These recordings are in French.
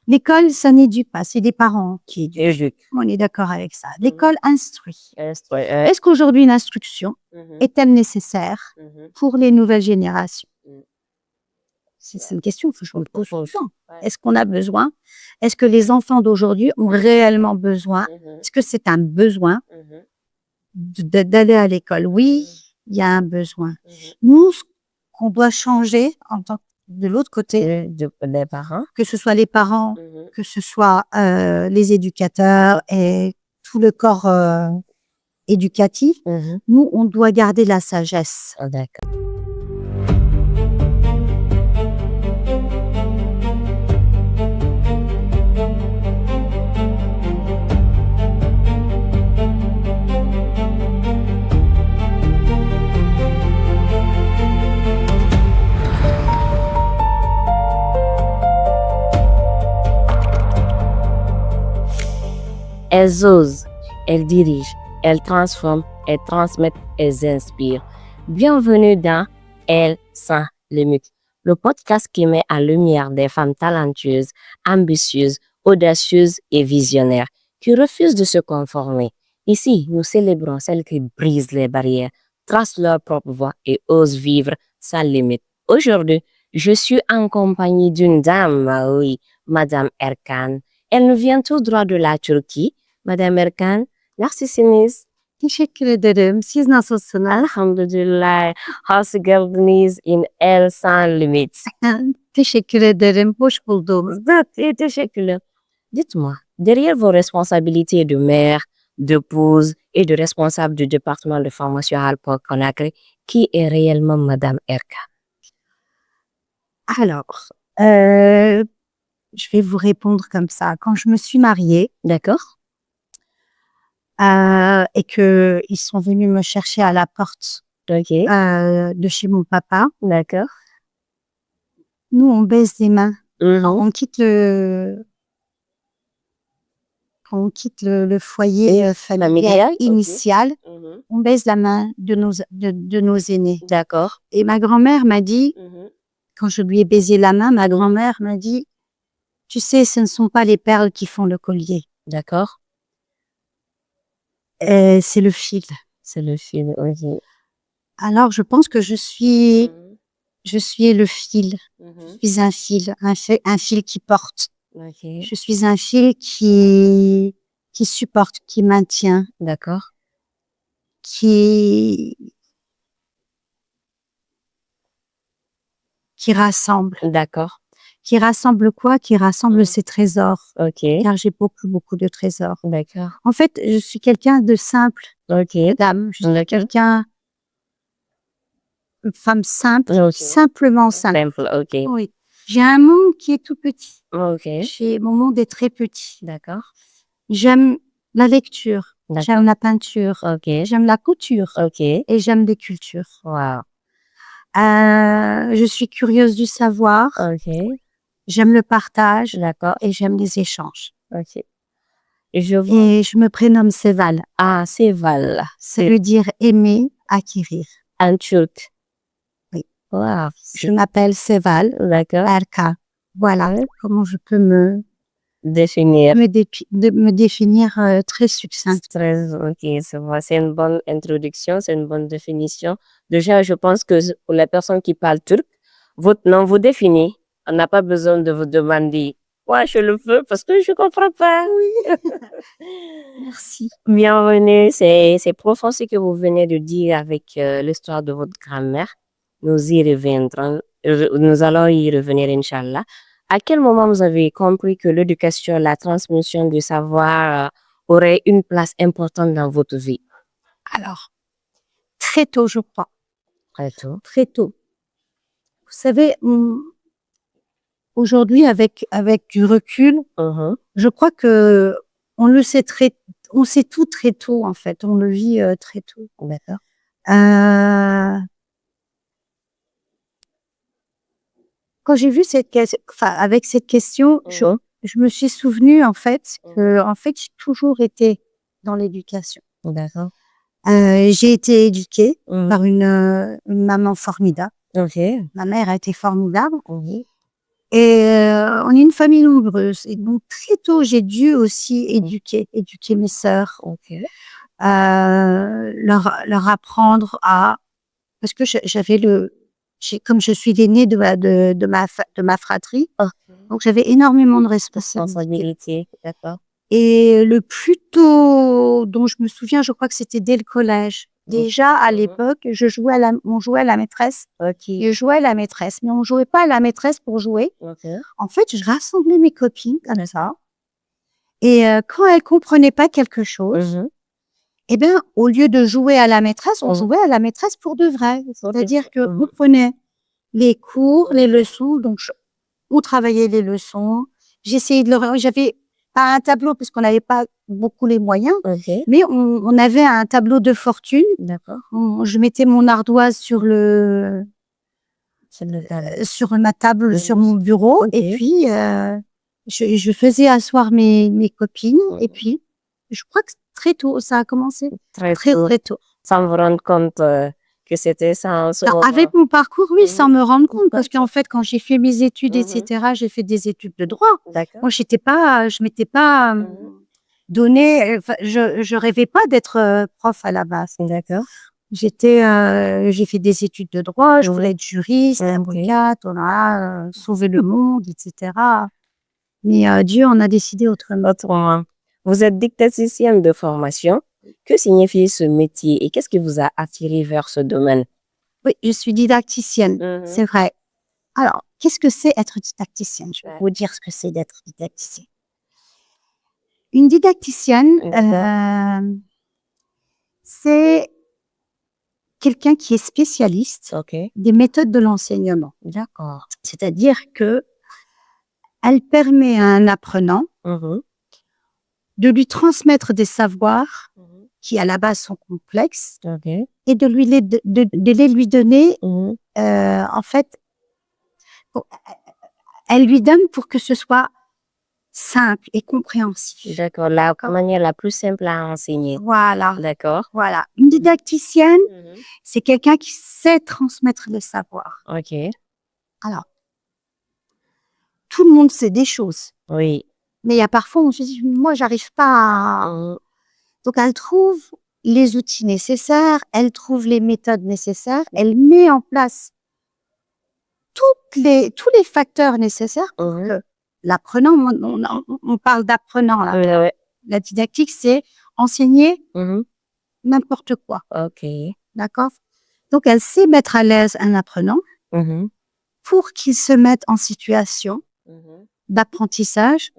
L'école, ça n'éduque pas, c'est les parents qui éduquent. Éduque. On est d'accord avec ça. L'école instruit. Instruit. Est-ce qu'aujourd'hui, l'instruction est-elle nécessaire pour les nouvelles générations? C'est une question que je me pose tout le temps. Est-ce qu'on a besoin? Est-ce que les enfants d'aujourd'hui ont réellement besoin? Est-ce que c'est un besoin d'aller à l'école? Oui, il y a un besoin. Nous, ce qu'on doit changer en tant que de l'autre côté, Des parents. que ce soit les parents, que ce soit les éducateurs et tout le corps éducatif, nous, on doit garder la sagesse. Oh, d'accord. Elles osent, elles dirigent, elles transforment, elles transmettent, elles inspirent. Bienvenue dans Elles sans limite, le podcast qui met en lumière des femmes talentueuses, ambitieuses, audacieuses et visionnaires, qui refusent de se conformer. Ici, nous célébrons celles qui brisent les barrières, tracent leur propre voie et osent vivre sans limite. Aujourd'hui, je suis en compagnie d'une dame, oui, Madame Erkan. Elle nous vient tout droit de la Turquie. Madame Erkan, nasılsınız? Teşekkür ederim. Siz nasılsınız? Elhamdülillah. Hoş geldiniz in El Sans Limites. Teşekkür ederim. Hoş buldum. Teşekkürler. Dites-moi, derrière vos responsabilités de mère, d'épouse et de responsable du département de formation à Alport Conakry, qui est réellement Madame Erkan? Alors, je vais vous répondre comme ça. Quand je me suis mariée, D'accord? et qu'ils sont venus me chercher à la porte Ok. de chez mon papa, D'accord. nous, on baisse les mains. On quitte le foyer familial initial. On baise la main de nos aînés. D'accord. Et ma grand-mère m'a dit, quand je lui ai baisé la main, ma grand-mère m'a dit, tu sais, ce ne sont pas les perles qui font le collier. D'accord. C'est le fil. C'est le fil, ok. Alors, je pense que je suis le fil. Je suis un fil, un fil qui porte. Okay. Je suis un fil qui supporte, qui maintient. D'accord. Qui rassemble. D'accord. Qui rassemble quoi? Qui rassemble ses trésors. Ok. Car j'ai beaucoup de trésors. D'accord. En fait, je suis quelqu'un de simple. Ok. Dame, je suis quelqu'un, une femme simple, simplement simple. Simple, ok. Oui. J'ai un monde qui est tout petit. Ok. Mon monde est très petit. D'accord. J'aime la lecture. J'aime la peinture. Ok. J'aime la couture. Ok. Et j'aime les cultures. Wow. Je suis curieuse du savoir. Ok. J'aime le partage. D'accord. Et j'aime les échanges. Ok. Et je me prénomme Seval. Ah, Seval. Ça veut dire aimer, acquérir. En turc. Oui. Wow. Je m'appelle Seval. D'accord. Erkan. Voilà comment je peux me définir. Me définir très succincte. Ok, c'est une bonne introduction, c'est une bonne définition. Déjà, je pense que pour les personnes qui parlent turc, votre nom vous définit. On n'a pas besoin de vous demander « Ouais, je le veux parce que je ne comprends pas. » Oui. Merci. Bienvenue, c'est profond ce que vous venez de dire avec l'histoire de votre grand-mère. Nous y reviendrons, nous allons y revenir, Inch'Allah. À quel moment vous avez compris que l'éducation, la transmission du savoir aurait une place importante dans votre vie? Alors, très tôt, je crois. Très tôt. Très tôt. Vous savez, aujourd'hui, avec du recul, je crois que on sait tout très tôt, en fait. On le vit très tôt. D'accord. Quand j'ai vu avec cette question, je me suis souvenue, en fait, que j'ai toujours été dans l'éducation. D'accord. J'ai été éduquée par une maman formidable. Ok. Ma mère a été formidable. Et on est une famille nombreuse. Et donc, très tôt, j'ai dû aussi éduquer mes sœurs. Leur apprendre à... Parce que comme je suis l'aînée de ma fratrie, donc j'avais énormément de responsabilités. D'accord. Et le plus tôt dont je me souviens, je crois que c'était dès le collège. Déjà, à l'époque, on jouait à la maîtresse. Je jouais à la maîtresse, mais on jouait pas à la maîtresse pour jouer. En fait, je rassemblais mes copines comme ça. Et quand elles comprenaient pas quelque chose, eh bien, au lieu de jouer à la maîtresse, on jouait à la maîtresse pour de vrai. C'est-à-dire que on prenait les cours, les leçons, donc on travaillait les leçons. J'essayais j'avais pas un tableau parce qu'on n'avait pas beaucoup les moyens, mais on avait un tableau de fortune. D'accord. Je mettais mon ardoise sur ma table, sur mon bureau, et puis je faisais asseoir mes copines, et puis je crois que très tôt, ça a commencé. Très tôt. Sans me rendre compte que c'était ça. Avec mon parcours, oui, sans me rendre compte, parce qu'en fait, quand j'ai fait mes études, etc., j'ai fait des études de droit. Moi, je m'étais pas donné, je rêvais pas d'être prof à la base. D'accord. J'ai fait des études de droit, je voulais être juriste, avocate, sauver le monde, etc. Mais Dieu en a décidé autrement. Vous êtes didacticienne de formation. Que signifie ce métier et qu'est-ce qui vous a attiré vers ce domaine? Oui, je suis didacticienne, c'est vrai. Alors, qu'est-ce que c'est être didacticienne? Je vais vous dire ce que c'est d'être didacticienne. Une didacticienne, c'est quelqu'un qui est spécialiste des méthodes de l'enseignement. D'accord. C'est-à-dire que elle permet à un apprenant de lui transmettre des savoirs qui à la base sont complexes et de les lui donner en fait, elle lui donne pour que ce soit simple et compréhensible. D'accord, la manière la plus simple à enseigner. Voilà. D'accord. Voilà. Une didacticienne, c'est quelqu'un qui sait transmettre le savoir. Alors, tout le monde sait des choses. Oui. Mais il y a parfois, on se dit, moi, j'arrive pas à... Donc, elle trouve les outils nécessaires, elle trouve les méthodes nécessaires, elle met en place tous les facteurs nécessaires pour que l'apprenant, on parle d'apprenant là. La didactique, c'est enseigner n'importe quoi. D'accord? Donc, elle sait mettre à l'aise un apprenant pour qu'il se mette en situation d'apprentissage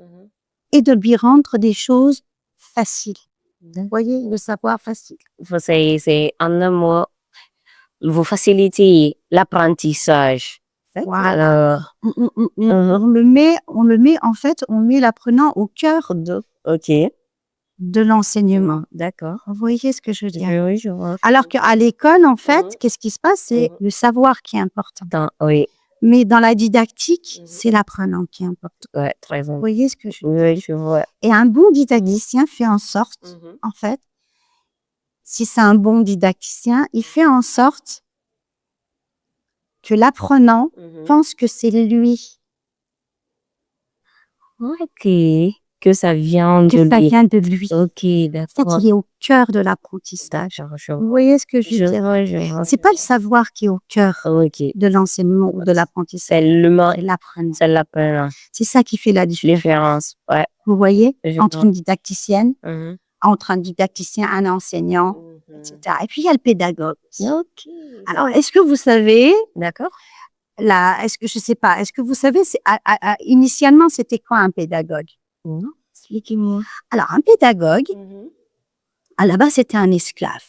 et de lui rendre des choses faciles. Vous voyez, le savoir facile. C'est en un mot, vous facilitez l'apprentissage. Voilà. On le met, en fait, on met l'apprenant au cœur de l'enseignement. D'accord. Vous voyez ce que je veux dire? Oui, je vois. Alors qu'à l'école, en fait, qu'est-ce qui se passe? C'est le savoir qui est important. Mais dans la didactique, c'est l'apprenant qui est important. Ouais, très bien. Vous voyez ce que je veux dire? Oui, je vois. Et un bon didacticien fait en sorte, en fait, si c'est un bon didacticien, il fait en sorte que l'apprenant pense que c'est lui. Que ça vient de lui. Que ça vient de lui. D'accord. Il est au cœur de l'apprentissage. Vous voyez ce que je veux dire? C'est pas le savoir qui est au cœur de l'enseignement ou de l'apprentissage. C'est l'apprenant. C'est ça qui fait la différence. Ouais. Vous voyez? Entre une didacticienne, entre un didacticien, un enseignant, etc. Et puis, il y a le pédagogue. Alors, est-ce que vous savez... D'accord. Je sais pas, est-ce que vous savez, initialement, c'était quoi un pédagogue? Non, expliquez-moi. Alors, un pédagogue, à la base, c'était un esclave.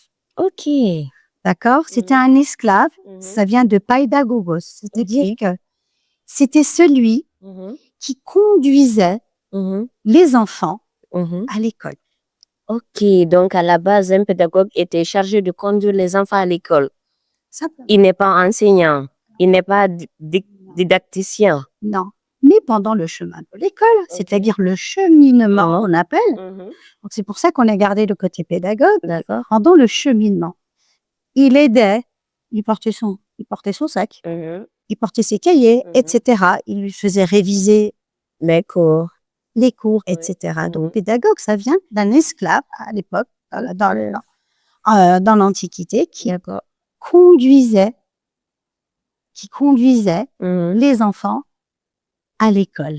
D'accord? C'était un esclave, ça vient de paidagogos, c'est-à-dire que c'était celui qui conduisait les enfants à l'école. Donc à la base, un pédagogue était chargé de conduire les enfants à l'école. Il n'est pas enseignant, il n'est pas didacticien. Non. Mais pendant le chemin de l'école, c'est-à-dire le cheminement, on appelle. Donc c'est pour ça qu'on a gardé le côté pédagogue. Pendant le cheminement, il aidait, il portait son sac, il portait ses cahiers, etc. Il lui faisait réviser les cours, etc. Donc, pédagogue, ça vient d'un esclave à l'époque, dans l'Antiquité, qui conduisait les enfants à l'école.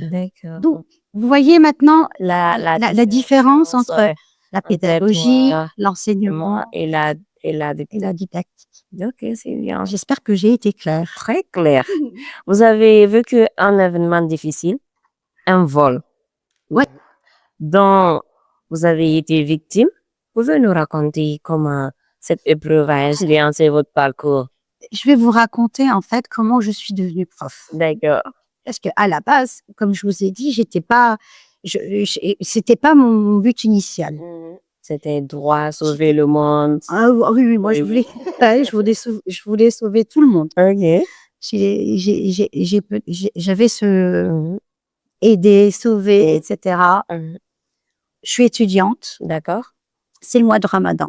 Donc, vous voyez maintenant la différence entre la pédagogie, l'enseignement et la didactique. Ok, c'est bien. J'espère que j'ai été claire. Très clair. Vous avez vécu un événement difficile, un vol. Ouais. Dont vous avez été victime. Pouvez nous raconter comment cette épreuve a influencé votre parcours? Je vais vous raconter en fait comment je suis devenue prof. D'accord. Parce que à la base, comme je vous ai dit, c'était pas mon but initial. C'était droit, sauver le monde. Ah oui, moi je voulais sauver tout le monde. Ok. J'avais aider, sauver, etc. Je suis étudiante. D'accord. C'est le mois de Ramadan.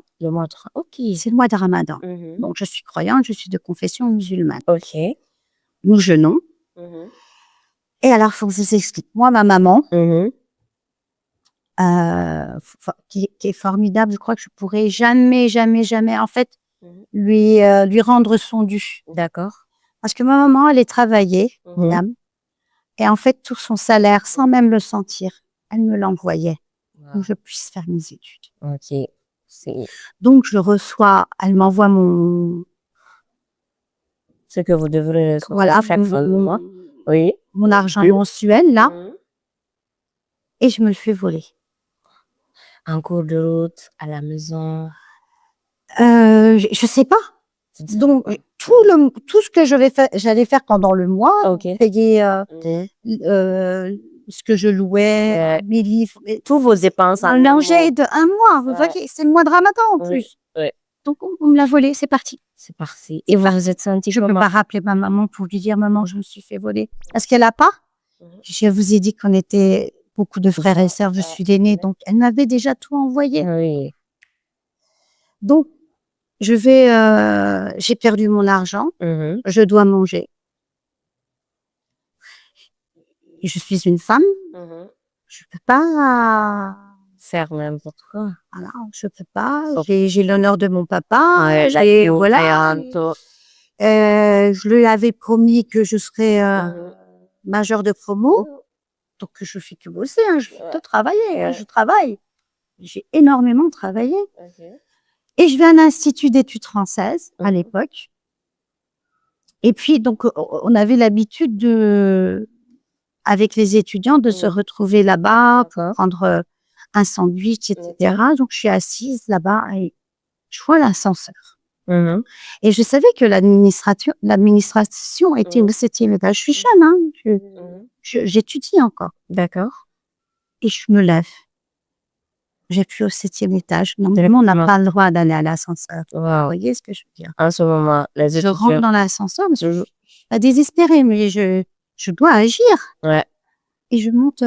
Ok. C'est le mois de Ramadan. Donc je suis croyante, je suis de confession musulmane. Ok. Nous jeûnons. Et alors, faut que je vous explique. Moi, ma maman, qui est formidable, je crois que je pourrais jamais, en fait, lui rendre son dû. D'accord. Parce que ma maman, elle est travaillée, madame, et en fait, tout son salaire, sans même le sentir, elle me l'envoyait pour que je puisse faire mes études. Ok. Donc, je reçois, elle m'envoie ce que vous devrez recevoir chaque fin de mois. Oui. Mon argent mensuel, là, et je me le fais voler. En cours de route, à la maison? Je sais pas. Donc, tout ce que j'allais faire pendant le mois, payer ce que je louais, mes livres, tous vos dépenses. Un linget de 1 mois. Vous voyez, c'est le mois de Ramadan en plus. Donc, on me l'a volé, c'est parti. C'est parti. Et vous êtes sentie comment? Je ne peux pas rappeler ma maman pour lui dire, maman, je me suis fait voler. Parce qu'elle n'a pas. Je vous ai dit qu'on était beaucoup de frères et sœurs, je suis l'aînée, donc elle m'avait déjà tout envoyé. Oui. Donc, j'ai perdu mon argent, je dois manger. Je suis une femme, je peux pas faire n'importe quoi. Voilà, je peux pas. J'ai l'honneur de mon papa. Voilà. Je lui avais promis que je serais majeure de promo. Donc, je fais que bosser, je fais que travailler, je travaille. J'ai énormément travaillé. Et je vais à un institut d'études françaises à l'époque. Et puis, donc, on avait l'habitude avec les étudiants, de se retrouver là-bas pour prendre un sandwich, etc. Donc, je suis assise là-bas et je vois l'ascenseur. Et je savais que l'administration était au 7e étage. Je suis jeune, j'étudie encore. D'accord. Et je me lève. J'ai plus au 7e étage. Normalement, on n'a pas le droit d'aller à l'ascenseur. Wow. Vous voyez ce que je veux dire? En ce moment, je rentre dans l'ascenseur, mais je suis pas désespérée, mais je dois agir. Ouais. Et je monte.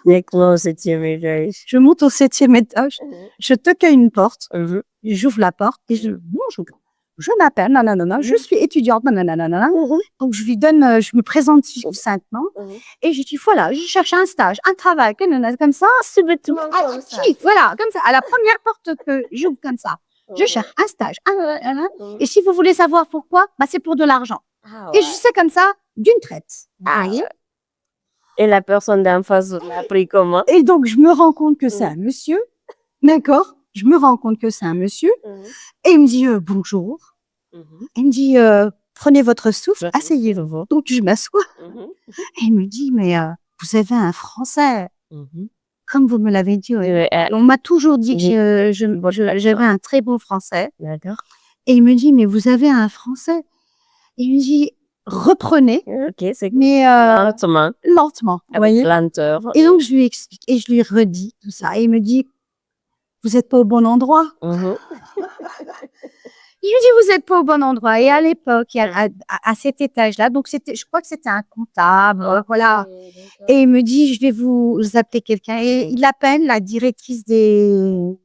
Au 7e étage. Je monte au 7e étage. Je toque à une porte. J'ouvre la porte et bonjour. Je m'appelle, je suis étudiante, Donc, je lui donne, je me présente succinctement. Et je dis, voilà, je cherche un stage, un travail, comme ça. Voilà, comme ça. À la première porte que j'ouvre comme ça. Je cherche un stage. Et si vous voulez savoir pourquoi, c'est pour de l'argent. Et je sais comme ça, d'une traite. Et la personne d'en face l'a pris comment? Et donc, je me rends compte que c'est un monsieur. D'accord? Je me rends compte que c'est un monsieur. Et il me dit bonjour. Il me dit prenez votre souffle, asseyez-vous. Donc je m'assois. Et il me dit mais vous avez un français. Comme vous me l'avez dit. On m'a toujours dit que j'avais un très bon français. D'accord. Et il me dit mais vous avez un français. Et il me dit reprenez. Mais lentement. Avec lenteur. Et donc je lui explique et je lui redis tout ça. Et il me dit vous n'êtes pas au bon endroit. Il me dit, vous n'êtes pas au bon endroit. Et à l'époque, à cet étage-là, donc je crois que c'était un comptable, voilà. Et il me dit, je vais vous appeler quelqu'un. Et il appelle la directrice des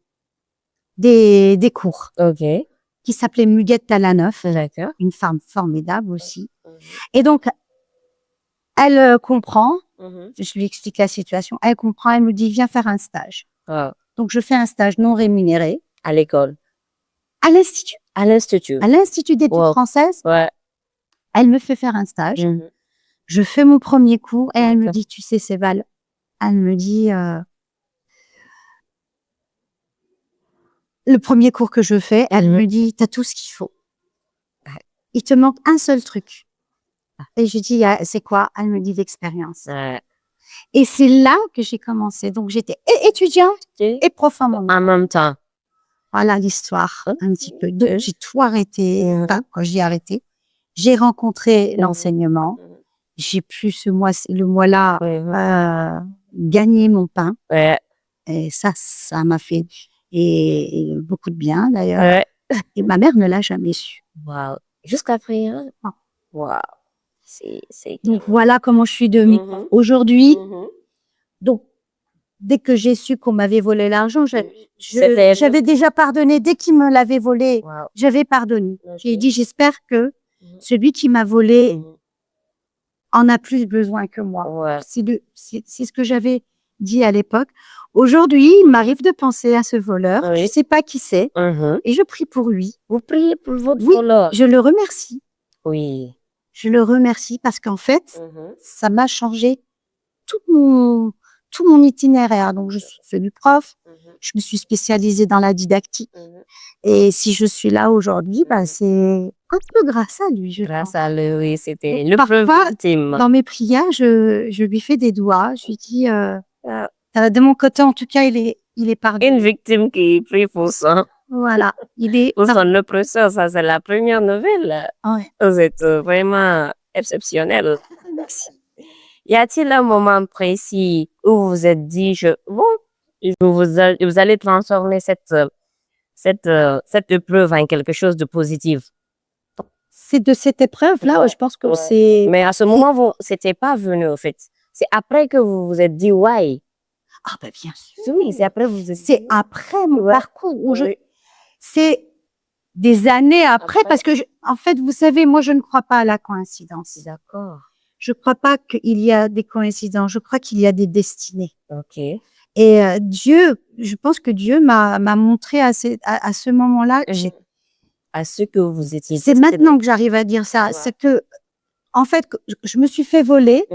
cours. Ok. qui s'appelait Muguette Talaneuf, D'accord. une femme formidable aussi. Et donc, elle comprend, je lui explique la situation, elle comprend, elle me dit, viens faire un stage. Donc, je fais un stage non rémunéré. À l'école? À l'Institut. À l'Institut? À l'Institut d'études françaises. Ouais. Elle me fait faire un stage. Je fais mon premier cours et elle me dit, tu sais, Céval, elle me dit, le premier cours que je fais, elle me dit, t'as tout ce qu'il faut. Il te manque un seul truc. Et je dis, c'est quoi? Elle me dit l'expérience. Et c'est là que j'ai commencé. Donc, j'étais étudiante et prof en même temps. Voilà l'histoire, un petit peu. Donc, j'ai tout arrêté. Enfin, quand j'ai arrêté, j'ai rencontré l'enseignement. J'ai pu le mois-là gagner mon pain. Et ça m'a fait et beaucoup de bien, d'ailleurs. Et ma mère ne l'a jamais su. Wow. Jusqu'à présent? Wow. Donc, voilà comment je suis devenue. Aujourd'hui, donc, dès que j'ai su qu'on m'avait volé l'argent, j'avais déjà pardonné. Dès qu'il me l'avait volé, j'avais pardonné. J'ai dit, j'espère que celui qui m'a volé en a plus besoin que moi. C'est ce que j'avais dit à l'époque. Aujourd'hui, il m'arrive de penser à ce voleur. Je ne sais pas qui c'est. Et je prie pour lui. Vous priez pour votre voleur? Je le remercie. Oui. Je le remercie parce qu'en fait, ça m'a changé tout mon itinéraire. Donc, je suis devenue prof. Je me suis spécialisée dans la didactique. Et si je suis là aujourd'hui, c'est un peu grâce à lui. Grâce à lui, oui, c'était le preuve ultime. Dans mes prières, je lui fais des doigts. Je lui dis, de mon côté, en tout cas, il est pardonné. Une victime qui prie pour ça. Voilà. Pour son oppresseur, ça, c'est la première nouvelle. Vous êtes vraiment exceptionnel. Merci. Y a-t-il un moment précis où vous vous êtes dit, vous allez transformer cette épreuve en quelque chose de positif? C'est de cette épreuve-là, je pense que c'est... Mais à ce moment, c'était pas venu, au fait. C'est après que vous vous êtes dit, ouais. Ah, bien sûr. Oui, c'est après vous êtes dit. C'est après mon parcours. C'est des années après, parce que, en fait, vous savez, moi, je ne crois pas à la coïncidence. D'accord. Je ne crois pas qu'il y a des coïncidences. Je crois qu'il y a des destinées. Ok. Et je pense que Dieu m'a montré à ce moment-là. À ce que vous étiez. C'est maintenant que j'arrive à dire ça. C'est que, en fait, je me suis fait voler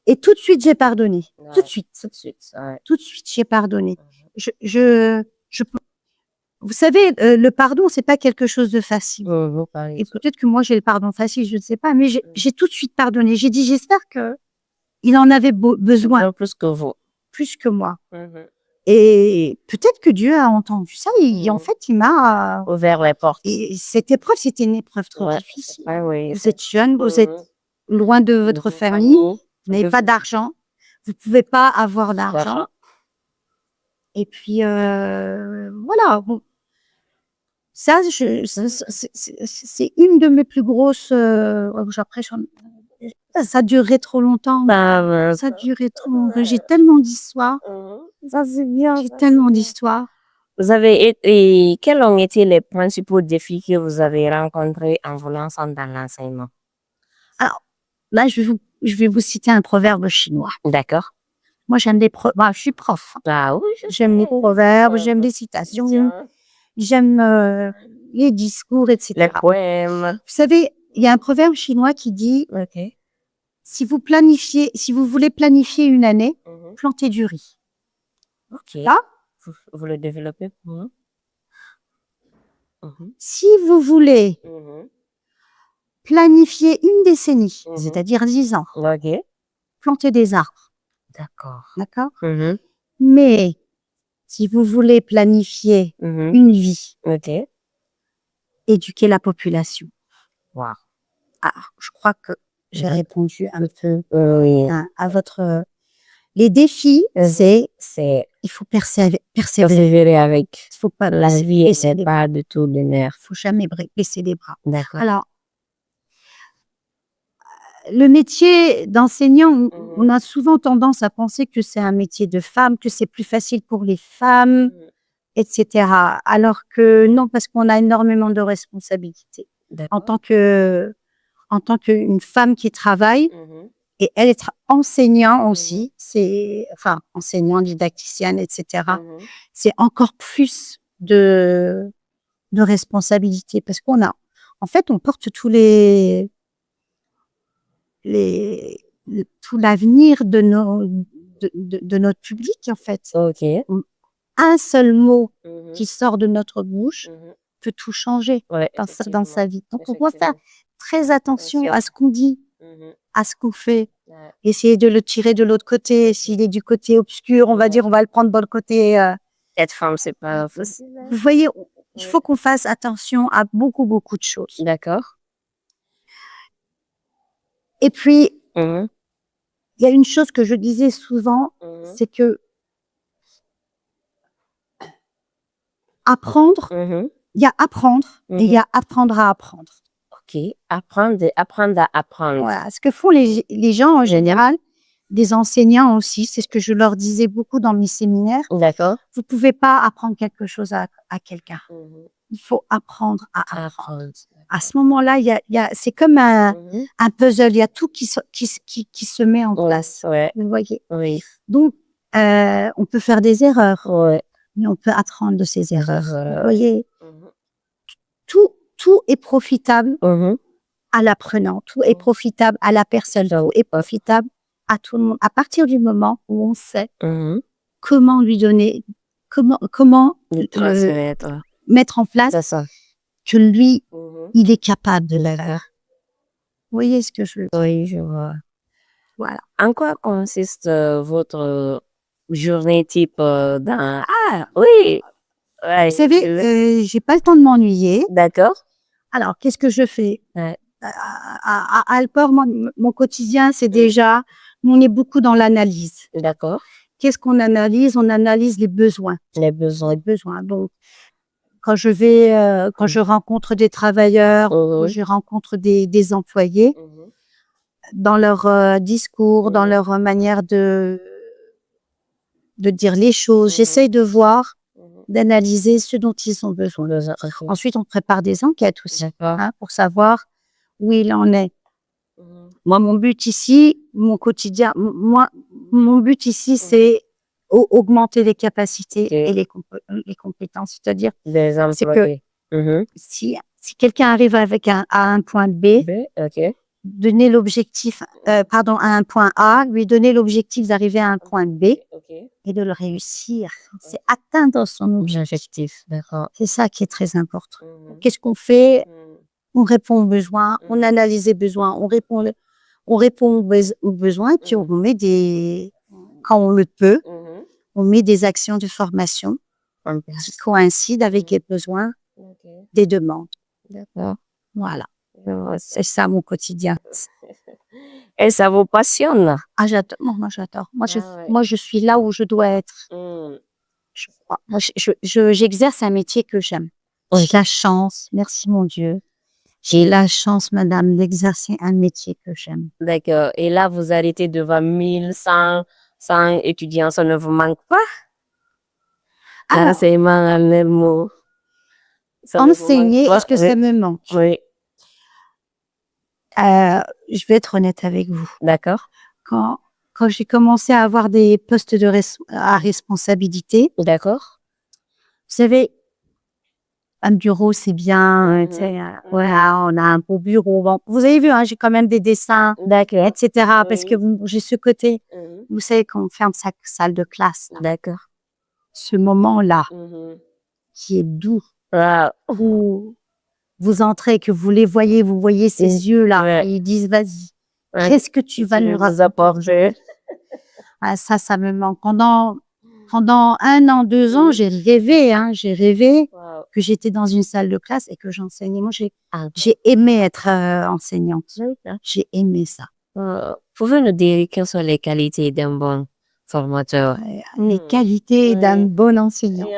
et tout de suite, j'ai pardonné. Tout de suite. Tout de suite, j'ai pardonné. Vous savez, le pardon, c'est pas quelque chose de facile. Et peut-être que moi, j'ai le pardon facile, je ne sais pas, mais j'ai tout de suite pardonné. J'ai dit, j'espère qu'il en avait besoin. Plus que vous. Plus que moi. Et peut-être que Dieu a entendu ça et en fait, il m'a ouvert les portes. Et cette épreuve, c'était une épreuve trop difficile. Oui. Vous êtes jeune, vous êtes loin de votre famille, vous n'avez pas d'argent, vous ne pouvez pas avoir d'argent. Et puis, voilà. Bon. Ça, c'est une de mes plus grosses... après, ça a duré trop longtemps. Ça a duré trop longtemps. J'ai tellement d'histoires. Ça, c'est bien. J'ai tellement d'histoires. Et quels ont été les principaux défis que vous avez rencontrés en vous lançant dans l'enseignement? Alors, là, je vais vous citer un proverbe chinois. D'accord. Moi, j'aime les proverbes. Je suis prof. Ah oui, j'aime les proverbes, j'aime les citations, j'aime les discours, etc. Les poèmes. Vous savez, il y a un proverbe chinois qui dit si vous voulez planifier une année, plantez du riz. Ok. Là, vous le développez pour moi? Si vous voulez planifier une décennie, c'est-à-dire 10 ans, plantez des arbres. D'accord. D'accord. Mais si vous voulez planifier une vie, éduquer la population. Wow. Je crois que j'ai répondu un peu à votre... Les défis, il faut persévérer avec. Il faut pas la vie, c'est pas du tout de nerfs. Il faut jamais baisser les bras. D'accord. Alors, le métier d'enseignant, on a souvent tendance à penser que c'est un métier de femme, que c'est plus facile pour les femmes. etc. Alors que non, parce qu'on a énormément de responsabilités. En tant qu'une femme qui travaille, et elle est enseignant aussi, enseignant, didacticienne, etc. C'est encore plus de responsabilité parce on porte tout l'avenir de notre public, en fait. Ok. Un seul mot qui sort de notre bouche peut tout changer dans sa vie. Donc, on doit faire très attention à ce qu'on dit, à ce qu'on fait. Essayer de le tirer de l'autre côté. S'il est du côté obscur, on va dire, on va le prendre dans le côté. Être femme, c'est pas facile. Vous voyez, il faut qu'on fasse attention à beaucoup, beaucoup de choses. D'accord. Et puis, il y a une chose que je disais souvent, c'est que apprendre, il y a apprendre et il y a apprendre à apprendre. Ok, apprendre à apprendre. Voilà, ce que font les gens en général, des enseignants aussi, c'est ce que je leur disais beaucoup dans mes séminaires. D'accord. Vous ne pouvez pas apprendre quelque chose à quelqu'un. Il faut apprendre à apprendre. À ce moment-là, c'est comme un puzzle, il y a tout qui se met en place. Ouais. Vous voyez? Oui. Donc, on peut faire des erreurs, mais on peut apprendre de ces erreurs. Vous voyez? Tout est profitable à l'apprenant, tout est profitable à la personne, tout est profitable à tout le monde. À partir du moment où on sait comment lui donner, comment mettre en place que lui, il est capable de le faire. Vous voyez ce que je veux dire? Oui, je vois. Voilà. En quoi consiste votre journée type dans... Ah, oui! Ouais. Vous savez, j'ai pas le temps de m'ennuyer. D'accord. Alors, qu'est-ce que je fais? À Alport, mon quotidien, c'est déjà, on est beaucoup dans l'analyse. D'accord. Qu'est-ce qu'on analyse? On analyse les besoins. Les besoins. Donc, quand je rencontre des travailleurs, quand je rencontre des employés, dans leur discours, dans leur manière de dire les choses, j'essaye de voir, d'analyser ce dont ils ont besoin. Ensuite, on prépare des enquêtes aussi pour savoir où il en est. Moi, mon but ici, mon quotidien, mon but ici, c'est augmenter les capacités et les compétences. C'est-à-dire, c'est que si quelqu'un arrive à un point B, donner l'objectif, à un point A, lui donner l'objectif d'arriver à un point B et de le réussir. C'est atteindre son objectif. C'est ça qui est très important. Qu'est-ce qu'on fait? On répond aux besoins, on analyse les besoins, on répond aux besoins, puis on met quand on le peut, on met des actions de formation qui coïncident avec les besoins des demandes. D'accord. Voilà. C'est ça mon quotidien. Et ça vous passionne? Ah, j'adore. Moi, j'adore. Moi, je suis là où je dois être. J'exerce un métier que j'aime. J'ai la chance, merci mon Dieu. J'ai la chance, madame, d'exercer un métier que j'aime. D'accord. Et là, vous arrêtez devant 1100 étudiants, ça ne vous manque pas? L'enseignement en même mot. Enseigner, est-ce que ça me manque? Oui. Je vais être honnête avec vous. D'accord. Quand j'ai commencé à avoir des postes à responsabilité, d'accord. Vous savez, un bureau, c'est bien, voilà, on a un beau bureau. Bon, vous avez vu, j'ai quand même des dessins, etc. Parce que j'ai ce côté, vous savez, quand on ferme sa salle de classe, d'accord. Ce moment-là, qui est doux, où vous entrez, que vous les voyez, vous voyez ces yeux-là, et ils disent, vas-y, qu'est-ce que tu vas nous apporter? Ça me manque. Pendant 1 an, 2 ans, j'ai rêvé que j'étais dans une salle de classe et que j'enseignais. Moi, j'ai aimé être enseignante. J'ai aimé ça. Pouvez nous dire quelles sont les qualités d'un bon formateur? Les qualités d'un bon enseignant.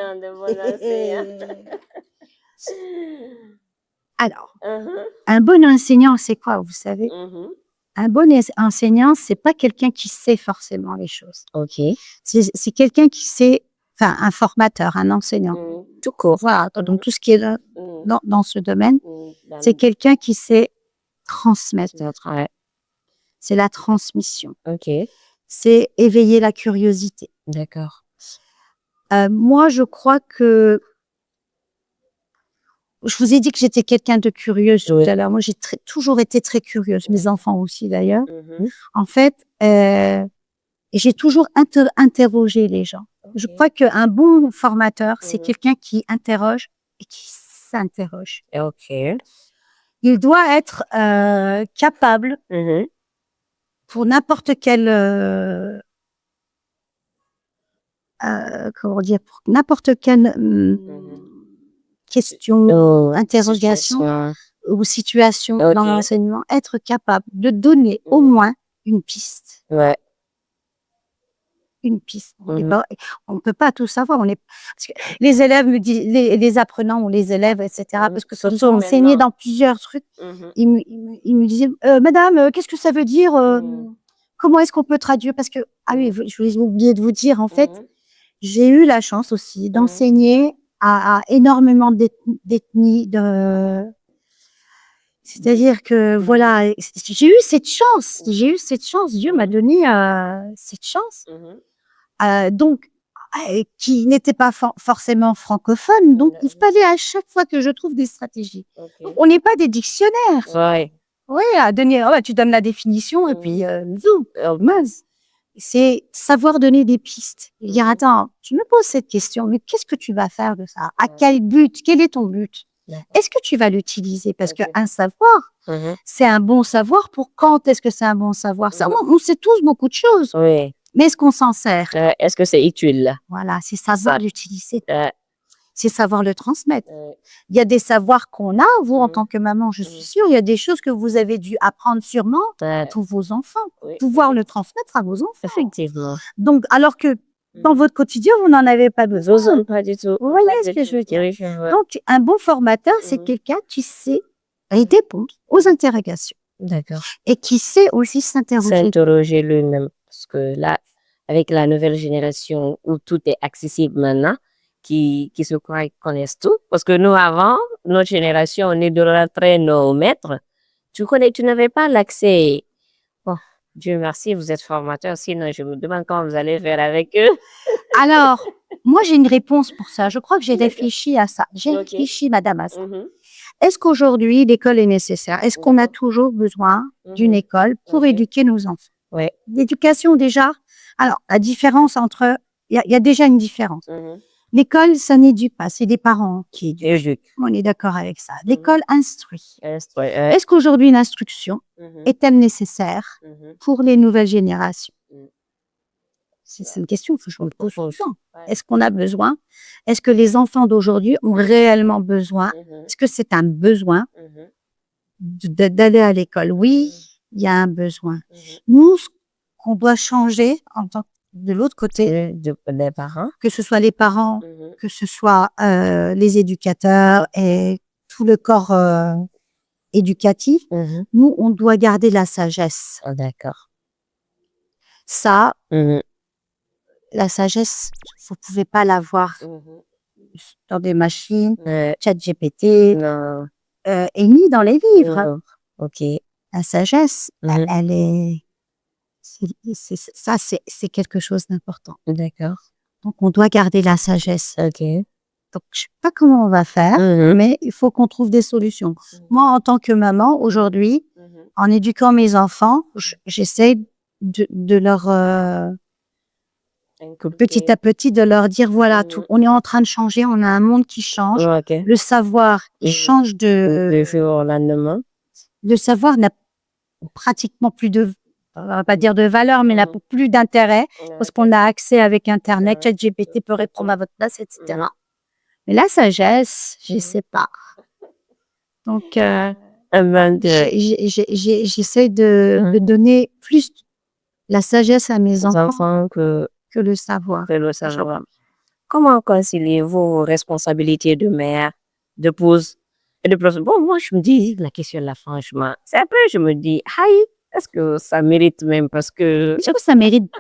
Alors, un bon enseignant, c'est quoi, vous savez? Un bon enseignant, c'est pas quelqu'un qui sait forcément les choses. Ok. C'est quelqu'un qui sait enfin un formateur, un enseignant. Tout court. Voilà, donc tout ce qui est dans ce domaine, c'est quelqu'un qui sait transmettre. Ouais. C'est la transmission. Ok. C'est éveiller la curiosité. D'accord. Moi, je crois que je vous ai dit que j'étais quelqu'un de curieuse tout à l'heure. Moi, j'ai toujours été très curieuse. Mes enfants aussi, d'ailleurs. En fait, j'ai toujours interrogé les gens. Je crois qu'un bon formateur, c'est quelqu'un qui interroge et qui s'interroge. Ok. Il doit être capable pour n'importe quelle comment dire, pour n'importe quelle question, interrogation ou situation dans l'enseignement, être capable de donner au moins une piste. Ouais. Une piste. On ne peut pas tout savoir. Parce que les élèves me disent, les apprenants ou les élèves, etc., parce que ce sont enseignés dans plusieurs trucs, ils me disaient, Madame, qu'est-ce que ça veut dire comment est-ce qu'on peut traduire? Parce que, ah oui, je voulais oublier de vous dire, en fait, j'ai eu la chance aussi d'enseigner à énormément d'ethnies, c'est-à-dire que, voilà, j'ai eu cette chance. Dieu m'a donné cette chance. Donc, qui n'était pas forcément francophone. Donc, il fallait à chaque fois que je trouve des stratégies. Donc, on n'est pas des dictionnaires. Ouais. Oui, à donner, tu donnes la définition et puis, c'est savoir donner des pistes. Et dire, attends, tu me poses cette question, mais qu'est-ce que tu vas faire de ça? À quel but? Quel est ton but? Est-ce que tu vas l'utiliser? Parce qu'un savoir, c'est un bon savoir. Pour quand est-ce que c'est un bon savoir? On sait tous beaucoup de choses. Oui. Mais est-ce qu'on s'en sert? Est-ce que c'est utile? Voilà, c'est savoir l'utiliser. C'est savoir le transmettre. Il y a des savoirs qu'on a, vous, en tant que maman, je suis sûre, il y a des choses que vous avez dû apprendre sûrement pour vos enfants, pouvoir le transmettre à vos enfants. Effectivement. Donc, alors que dans votre quotidien, vous n'en avez pas besoin. Pas du tout. Vous voyez ce que je veux dire? Donc, un bon formateur, c'est quelqu'un qui sait répondre aux interrogations. D'accord. Et qui sait aussi s'interroger. S'interroger lui-même. Parce que là, avec la nouvelle génération où tout est accessible maintenant, qui se croient qu'ils connaissent tout. Parce que nous, avant, notre génération, on idolâtrait nos maîtres. Tu n'avais pas l'accès. Bon, Dieu merci, vous êtes formateur. Sinon, je me demande comment vous allez faire avec eux. Alors, moi, j'ai une réponse pour ça. Je crois que j'ai réfléchi à ça. J'ai réfléchi, madame, à ça. Est-ce qu'aujourd'hui, l'école est nécessaire? Est-ce qu'on a toujours besoin d'une école pour éduquer nos enfants? Oui. L'éducation, déjà. Alors, la différence entre... Il y a déjà une différence. L'école, ça n'éduque pas. C'est les parents qui éduquent. On est d'accord avec ça. L'école instruit. Est-ce qu'aujourd'hui, l'instruction est-elle nécessaire pour les nouvelles générations? C'est une question que je me pose tout le temps. Est-ce qu'on a besoin? Est-ce que les enfants d'aujourd'hui ont réellement besoin? Est-ce que c'est un besoin d'aller à l'école? Oui, il y a un besoin. Nous, ce qu'on doit changer en tant que de l'autre côté, des parents, que ce soit les parents, que ce soit les éducateurs et tout le corps éducatif, nous, on doit garder la sagesse. D'accord. Ça, la sagesse, vous ne pouvez pas l'avoir dans des machines, ChatGPT, et ni dans les livres. Ok. La sagesse, elle est... c'est quelque chose d'important. D'accord. Donc, on doit garder la sagesse. Ok. Donc, je ne sais pas comment on va faire, mais il faut qu'on trouve des solutions. Moi, en tant que maman, aujourd'hui, en éduquant mes enfants, j'essaie de leur... petit à petit, de leur dire, voilà, tout, on est en train de changer, on a un monde qui change. Le savoir, il change Le jour au lendemain. Le savoir n'a pratiquement plus de... on va pas dire de valeur, mais n'a plus d'intérêt, parce qu'on a accès avec Internet, ChatGPT peut répondre à votre place, etc. Mais la sagesse, je ne sais pas. Donc, j'essaie de donner plus la sagesse à mes enfants que le savoir. Comment conciliez-vous vos responsabilités de mère, d'épouse et de professeur? Bon, moi, je me dis, la question là, franchement, c'est un peu, je me dis, est-ce que ça mérite même? Parce que... Est-ce que ça mérite?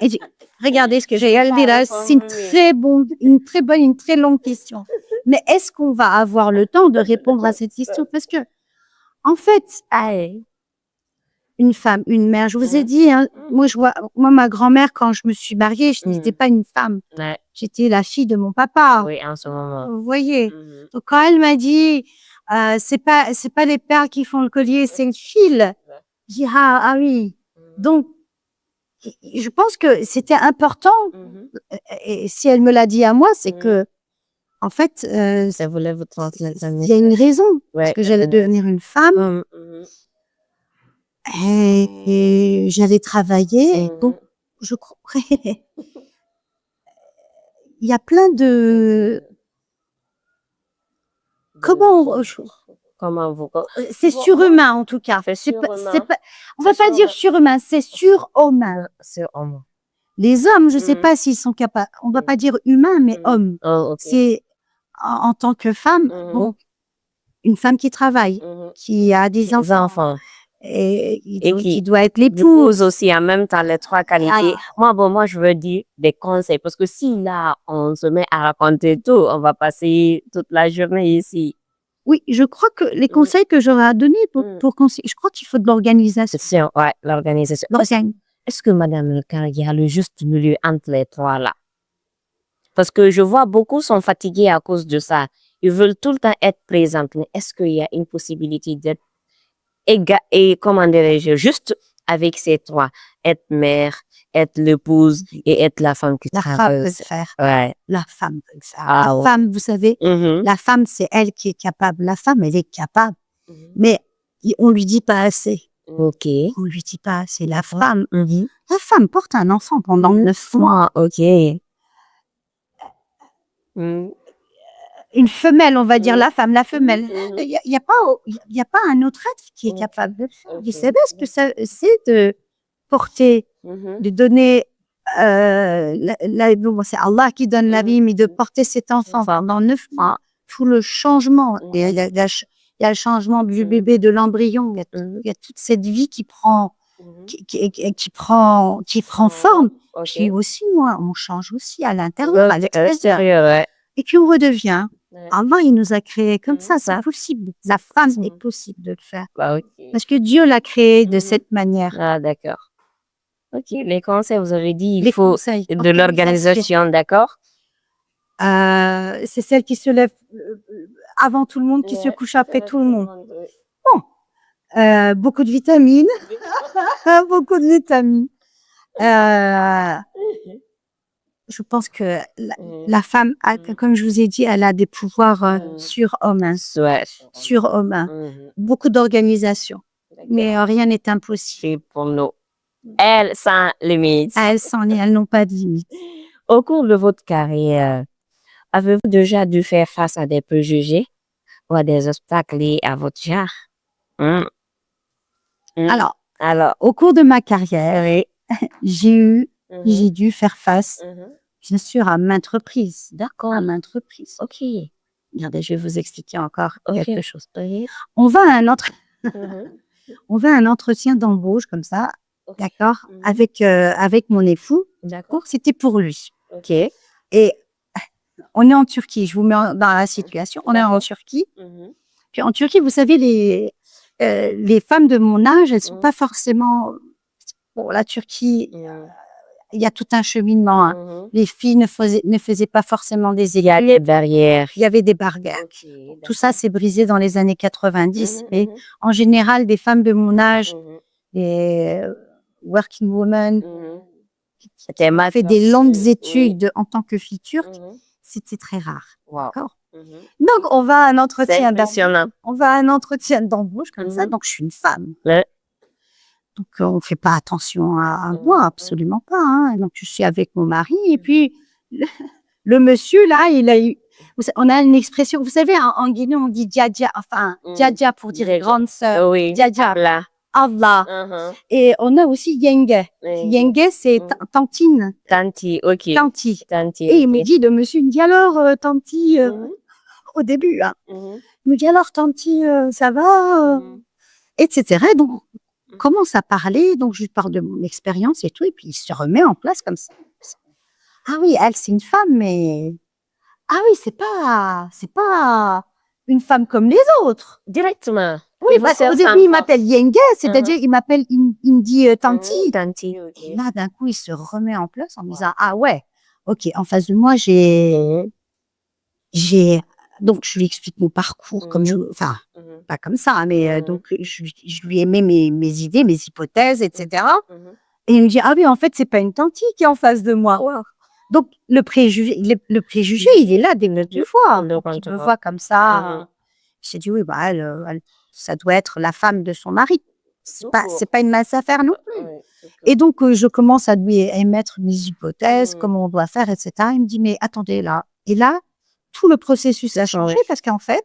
Regardez ce que j'ai à dire là. C'est une très longue question. Mais est-ce qu'on va avoir le temps de répondre à cette question? Parce que, en fait, une femme, une mère, je vous ai dit, hein, moi, ma grand-mère, quand je me suis mariée, je n'étais pas une femme. Ouais. J'étais la fille de mon papa. Oui, en ce moment. Vous voyez? Donc, quand elle m'a dit, c'est pas les perles qui font le collier, c'est le fil. Je dis, ah oui. Donc, je pense que c'était important. Et si elle me l'a dit à moi, c'est que, en fait, Ça voulait vous transmettre un il y a une raison. Ouais. Parce que j'allais devenir une femme. Et j'allais travailler. Et donc, je crois, il y a plein de, comment vous... c'est surhumain, en tout cas. On va pas dire surhumain, c'est surhumain. Surhumain. Les hommes, je sais pas s'ils sont capables, on va pas dire humain, mais homme. Oh, ok. C'est, en tant que femme, bon, une femme qui travaille, qui a des enfants. Et qui doit être l'épouse aussi, en même temps, les trois qualités. Moi, je veux dire des conseils, parce que si là, on se met à raconter tout, on va passer toute la journée ici. Oui, je crois que les conseils que j'aurais à donner pour conseiller, je crois qu'il faut de l'organisation. Ouais, l'organisation. Est-ce que Madame Elkan, il y a le juste milieu entre les trois là? Parce que je vois beaucoup sont fatigués à cause de ça. Ils veulent tout le temps être présents. Mais est-ce qu'il y a une possibilité d'être et comment dirais-je, juste avec ces trois, être mère, être l'épouse et être la femme qui travaille. La femme peut le faire. Ouais. La femme peut le faire. La femme, vous savez, la femme, c'est elle qui est capable. La femme, elle est capable. Mais on lui dit pas assez. Ok. On lui dit pas assez. La femme porte un enfant pendant 9 mois. Ok. Une femelle, on va dire la femme, la femelle. Il y a pas un autre être qui est capable de le faire. Vous savez ce que c'est de porter, de donner, c'est Allah qui donne la vie, mais de porter cet enfant pendant 9 mois, tout le changement. Il y a le changement du bébé, de l'embryon. Il y a toute cette vie qui prend, qui prend forme. Puis aussi, moi, on change aussi à l'intérieur, à l'extérieur. Ouais. Et puis on redevient. Allah, il nous a créés comme ça, c'est possible. La femme, est possible de le faire. Bah, parce que Dieu l'a créé de cette manière. Ah, d'accord. Ok, les conseils, vous avez dit, il faut de l'organisation, d'accord? C'est celle qui se lève avant tout le monde, qui se couche après tout le monde. Bon, beaucoup de vitamines. Beaucoup de vitamines. Je pense que la femme, comme je vous ai dit, elle a des pouvoirs surhumains. Beaucoup d'organisation. Mais rien n'est impossible. Pour nous. Elles sans limite. Elles n'ont pas de limite. Au cours de votre carrière, avez-vous déjà dû faire face à des préjugés ou à des obstacles liés à votre genre? Alors, au cours de ma carrière, j'ai dû faire face, bien sûr, à maintes reprises. D'accord. À maintes reprises. Ok. Regardez, je vais vous expliquer encore quelque chose. On va à un entretien d'embauche comme ça, d'accord, avec mon époux. D'accord. C'était pour lui. Ok. Et on est en Turquie. Je vous mets dans la situation. On est en Turquie. Puis en Turquie, vous savez, les femmes de mon âge, elles sont pas forcément. Bon, la Turquie, il y a tout un cheminement. Hein. Les filles ne faisaient pas forcément des études. Il y a des barrières. Il y avait des barrières. Okay, tout ça s'est brisé dans les années 90. Mais en général, des femmes de mon âge, des working women, qui ont fait des longues études en tant que fille turque, c'était très rare. Wow. D'accord. Donc, on va à un entretien d'embauche comme ça. Donc, je suis une femme. Donc, on ne fait pas attention à moi, absolument pas. Hein. Donc, je suis avec mon mari. Et puis, le monsieur, là, on a une expression. Vous savez, en Guinée, on dit djadja. Enfin, djadja pour dire grande sœur. Oui. Djadja. Allah. Et on a aussi yenge. Yenge, c'est tantine. Tanti, ok. Tanti. Tanti. Et il me dit, le monsieur, il me dit alors, tanti, au début, hein. Il me dit alors, tanti, ça va, etc. Donc, on commence à parler, donc je lui parle de mon expérience et tout, et puis il se remet en place comme ça. Ah oui, elle, c'est une femme, mais... Ah oui, c'est pas une femme comme les autres. Directement. Oui, parce qu'au début, il m'appelle Yenge, c'est-à-dire, il me dit Tanti. Tanti, ok. Et là, d'un coup, il se remet en place en me disant, ah ouais, ok, en face de moi, j'ai, donc, je lui explique mon parcours comme enfin, pas comme ça, mais donc, je lui ai mis mes idées, mes hypothèses, etc. Et il me dit, ah oui, en fait, c'est pas une Tanti qui est en face de moi. Wow. Donc, le préjugé, il est là dès deux fois. Il me voit comme ça. J'ai dit, oui, bah, ça doit être la femme de son mari. C'est pas une mince affaire non plus. Et donc, je commence à lui émettre mes hypothèses, comment on doit faire, etc. Il me dit, mais attendez, là. Et là, tout le processus a changé parce qu'en fait,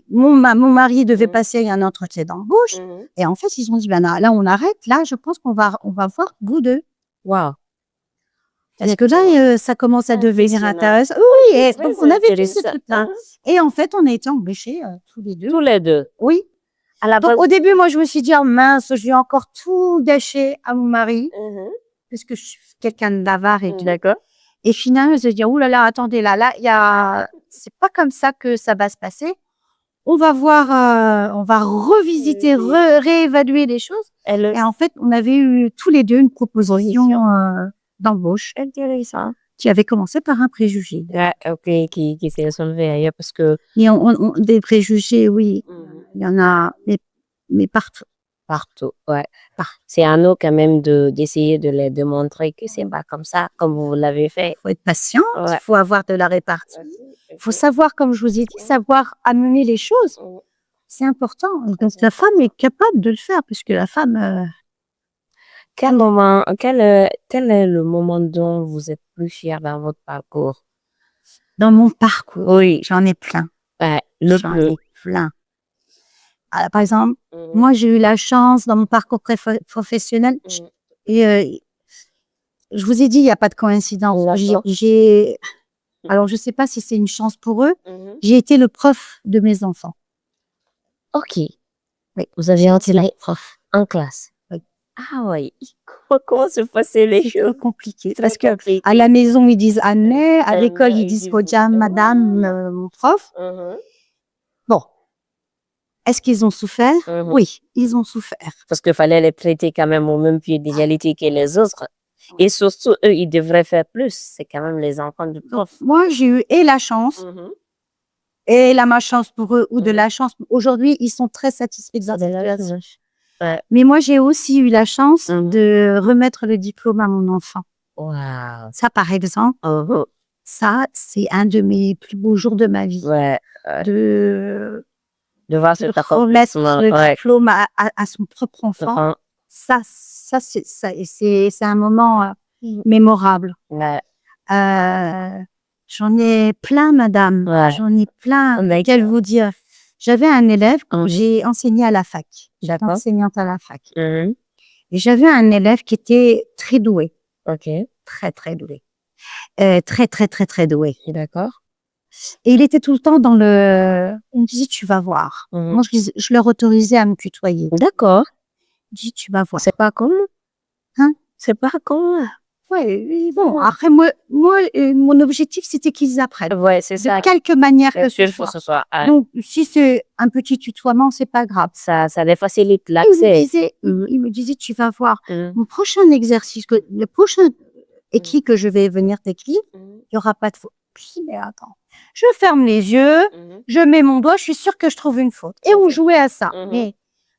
mon mari devait passer un entretien d'embauche. Et en fait, ils ont dit, ben là, on arrête. Là, je pense qu'on va voir vous deux. Wow. Parce que là, ça commence à devenir intéressant. Oui, et donc on avait vu ce truc-là. Et en fait, on a été embauchés tous les deux. Tous les deux. Oui. Donc, au début, moi, je me suis dit, oh mince, je vais encore tout gâcher à mon mari. Parce que je suis quelqu'un de bavard et tout. D'accord. Et finalement, je me suis dit, oh là là, attendez, c'est pas comme ça que ça va se passer. On va voir, on va revisiter, réévaluer les choses. Et en fait, on avait eu tous les deux une proposition d'embauche. Intéressant. Qui avait commencé par un préjugé. Ok, qui s'est soulevé ailleurs parce que... Et des préjugés, oui. Il y en a, mais partout. Partout, ouais. C'est à nous quand même d'essayer de les démontrer que c'est pas comme ça, comme vous l'avez fait. Il faut être patient, il faut avoir de la répartie. Il faut savoir, comme je vous ai dit, savoir amener les choses. C'est important. Donc, la femme est capable de le faire, parce que la femme... Quel est le moment dont vous êtes plus fière dans votre parcours? Dans mon parcours, oui, j'en ai plein. Ouais, j'en ai plein. Alors, par exemple, moi, j'ai eu la chance dans mon parcours professionnel, et je vous ai dit, il n'y a pas de coïncidence. Alors, je ne sais pas si c'est une chance pour eux, j'ai été le prof de mes enfants. Ok. Oui. Vous avez été le prof en classe. Ah oui. Comment se passaient les choses? C'est compliqué. Parce qu'à la maison, ils disent Anne, à l'école, ils disent Kodjam, madame, mon prof. Bon. Est-ce qu'ils ont souffert? Oui, ils ont souffert. Parce qu'il fallait les traiter quand même au même pied d'égalité que les autres. Et surtout, eux, ils devraient faire plus. C'est quand même les enfants du prof. Donc, moi, j'ai eu et la chance, et la malchance pour eux, ou de la chance. Aujourd'hui, ils sont très satisfaits de leur situation. Ouais. Mais moi, j'ai aussi eu la chance de remettre le diplôme à mon enfant. Wow. Ça, par exemple, ça, c'est un de mes plus beaux jours de ma vie. Ouais. De voir remettre le diplôme à son propre enfant. Ça, c'est un moment mémorable. Ouais. J'en ai plein, madame. Ouais. J'en ai plein. Quel vous dire? J'avais un élève que j'ai enseigné à la fac. J'étais enseignante à la fac. Et j'avais un élève qui était très doué. Ok. Très, très doué. Très, très, très, très doué. D'accord. Et il était tout le temps dans le... Il me disait, tu vas voir. Moi, je leur autorisais à me tutoyer. D'accord. Je dis, tu vas voir. C'est pas con. Hein? C'est pas con. Ouais, bon, après, moi, mon objectif, c'était qu'ils apprennent. Ouais, c'est ça. De quelque manière que ce soit. Ouais. Donc, si c'est un petit tutoiement, c'est pas grave. Ça les facilite l'accès. Il me disait, tu vas voir, mon prochain exercice, le prochain écrit que je vais venir t'écrire, il n'y aura pas de faute. Puis, mais attends, je ferme les yeux, je mets mon doigt, je suis sûre que je trouve une faute. Et on jouait à ça. Mais,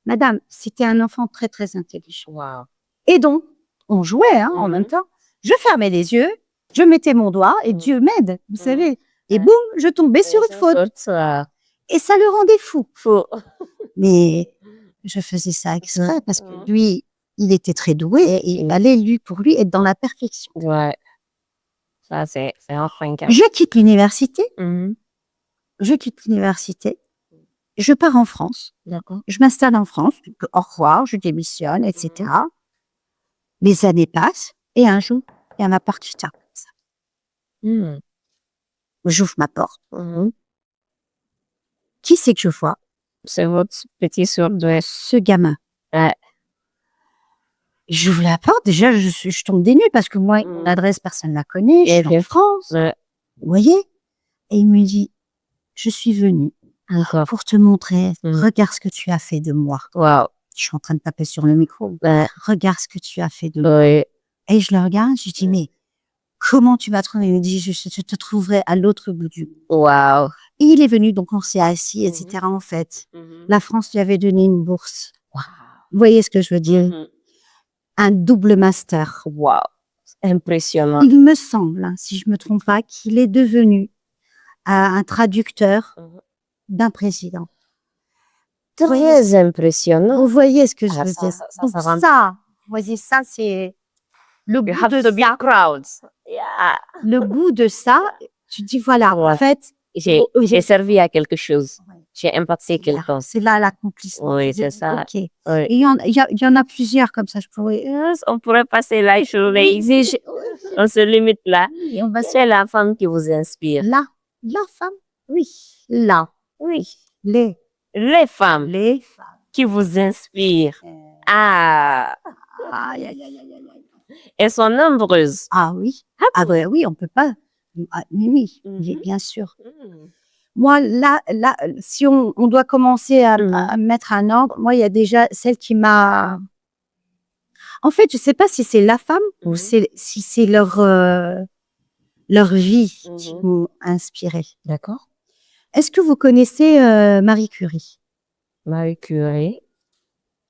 madame, c'était un enfant très, très intelligent. Wow. Et donc, on jouait en même temps. Je fermais les yeux, je mettais mon doigt et Dieu m'aide, vous savez. Et boum, je tombais sur une faute. Et ça le rendait fou. Mais je faisais ça exprès parce que lui, il était très doué et il allait, pour lui, être dans la perfection. Ouais. Ça, c'est enfin un cas. Je quitte l'université. Je quitte l'université. Je pars en France. D'accord. Je m'installe en France. Au revoir, je démissionne, etc. Les années passent et un jour, il y a ma porte qui tape. J'ouvre ma porte. Qui c'est que je vois? C'est votre petit surdoué. Ce gamin. Ouais. J'ouvre la porte, déjà, je tombe des nues parce que moi, mon adresse, personne ne la connaît. Je suis en France. Vous voyez? Et il me dit, je suis venue pour te montrer, regarde ce que tu as fait de moi. Wow. Je suis en train de taper sur le micro. Regarde ce que tu as fait de moi. Et je le regarde, je dis, mais comment tu vas trouver? Il me dit, je te trouverai à l'autre bout du monde. Wow. Et il est venu, donc on s'est assis, etc. En fait, la France lui avait donné une bourse. Wow. Vous voyez ce que je veux dire? Un double master. Wow. Impressionnant. Il me semble, hein, si je me trompe pas, qu'il est devenu un traducteur d'un président. Très impressionnant. Vous voyez ce que je veux dire? Ça, Donc vous voyez, ça, c'est le goût de ça. Le goût de ça, tu dis, voilà, en fait. J'ai servi à quelque chose. J'ai impacté quelqu'un. C'est là l'accomplissement. Oui, c'est ça. Ok. Oui. Il y en a plusieurs comme ça. On pourrait passer la journée. On se limite là. C'est la femme qui vous inspire. La femme? Oui. Oui. Les femmes qui vous inspirent. Elles sont nombreuses. Ah oui. Oui, on peut pas. Oui, bien sûr. Moi, là, si on doit commencer à mettre un ordre, moi, il y a déjà celle qui m'a... En fait, je ne sais pas si c'est la femme ou si c'est leur vie qui m'ont inspirée. D'accord. Est-ce que vous connaissez Marie Curie? Marie Curie?